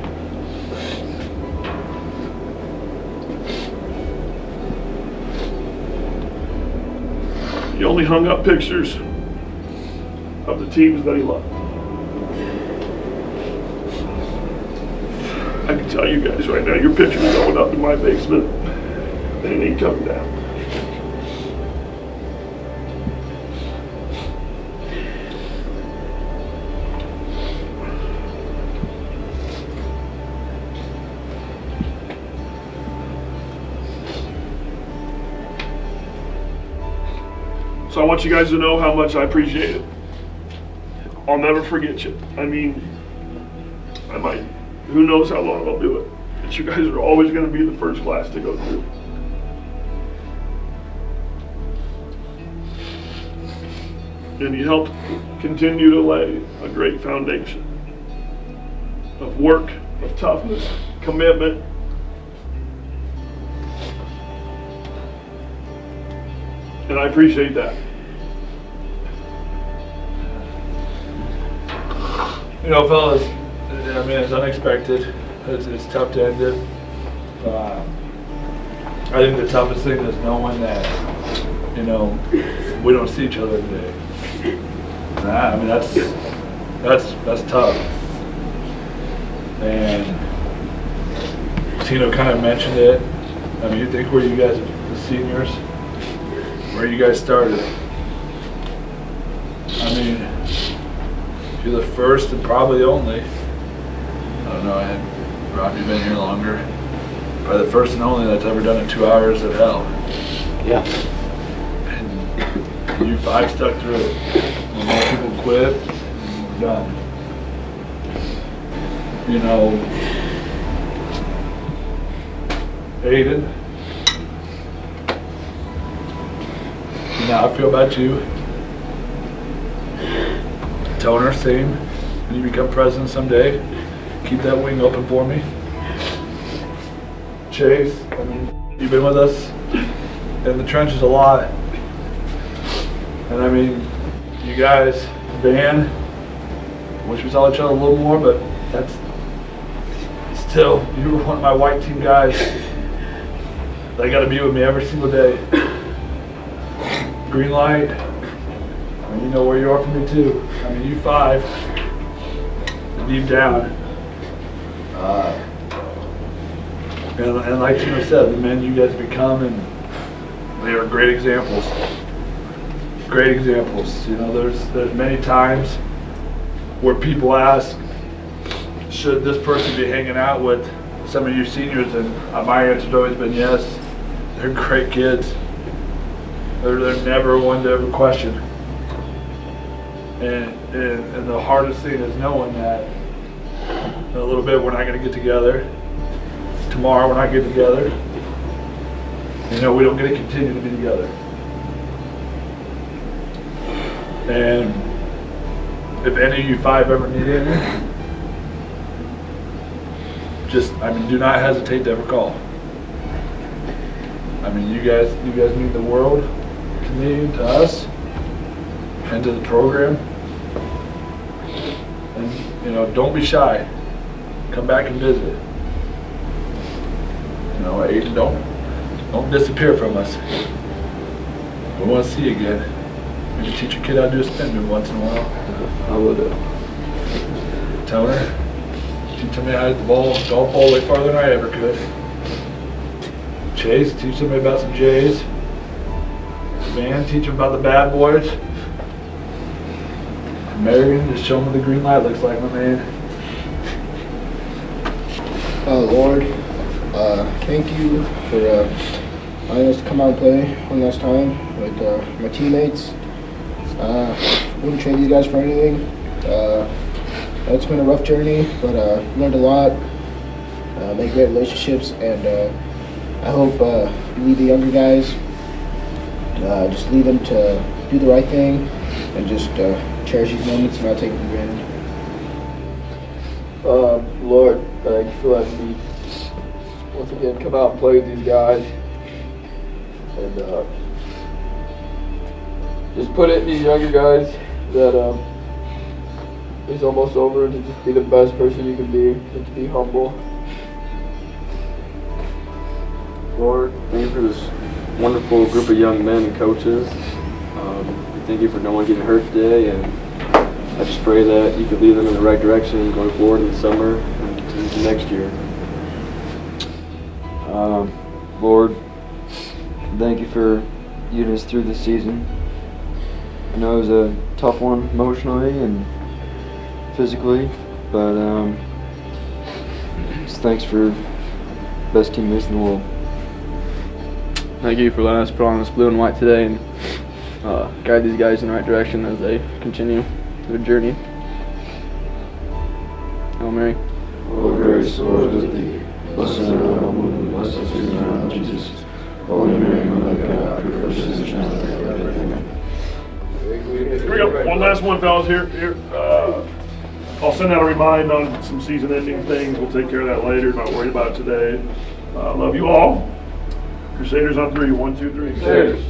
he only hung up pictures of the teams that he loved. I can tell you guys right now, your pictures are going up in my basement. They ain't coming down. So I want you guys to know how much I appreciate it. I'll never forget you. I mean, I might, who knows how long I'll do it. But you guys are always going to be the first class to go through. And you helped continue to lay a great foundation of work, of toughness, commitment. And I appreciate that. You know, fellas, I mean, it's unexpected. It's tough to end it. I think the toughest thing is knowing that, you know, we don't see each other today. I mean, that's tough. And Tino kind of mentioned it. I mean, you think where you guys, the seniors, where you guys started. I mean, you're the first and probably only. I don't know, Rob, you've been here longer. Probably the first and only that's ever done it 2 hours of hell. Yeah. And you 5 stuck through it. When more people quit, we're done. You know, Aiden, you know how I feel about you. Toner, same. When you become president someday, keep that wing open for me. Chase, I mean, you've been with us in the trenches a lot. And I mean, you guys, Van, wish we saw each other a little more, but that's still, you were one of my white team guys. They got to be with me every single day. Green light, I mean, you know where you are for me too. I mean, you 5, deep down. And like Tino said, the men you guys become, and they are great examples. Great examples. You know, there's many times where people ask, should this person be hanging out with some of you seniors? And my answer's always been yes. They're great kids. They're never one to ever question. And the hardest thing is knowing that in a little bit we're not going to get together. Tomorrow we're not getting together. You know, we don't get to continue to be together. And if any of you 5 ever need anything, just, I mean, do not hesitate to ever call. I mean, you guys mean the world to me, to us, and to the program. And, you know, don't be shy. Come back and visit. You know, Aiden, don't disappear from us. We want to see you again. Maybe teach a kid how to do a spin move once in a while. I would. Toner, teach me how to hit the ball, golf ball way farther than I ever could. Chase, teach me about some J's. Van, teach them about the bad boys. And Marion, just show them what the green light looks like, my man. Lord, thank you for allowing us to come out and play one last time with my teammates. Wouldn't trade these guys for anything. It's been a rough journey, but learned a lot, made great relationships, and I hope you lead the younger guys, just lead them to do the right thing and just cherish these moments and not take them for granted. Lord, thank you for letting me once again come out and play with these guys. And just put it in these younger guys that it's almost over, to just be the best person you can be and to be humble. Lord, thank you for this wonderful group of young men and coaches. Thank you for no one getting hurt today, and I just pray that you could lead them in the right direction going forward in the summer and into next year. Lord, thank you for getting us through this season. I know it was a tough one emotionally and physically, but just thanks for best teammates in the world. Thank you for letting us put on this blue and white today and guide these guys in the right direction as they continue their journey. Hail Mary. Full of grace, the Lord is with thee. Blessed art thou among women, blessed is the fruit of thy womb, Jesus. Holy Mary, Mother of God, pray for us sinners now and at the hour of our death. Amen. Here we go. One last one, fellas. Here. I'll send out a reminder on some season-ending things. We'll take care of that later. Not worried about it today. Love you all. Crusaders on 3. 1, 2, 3. Crusaders.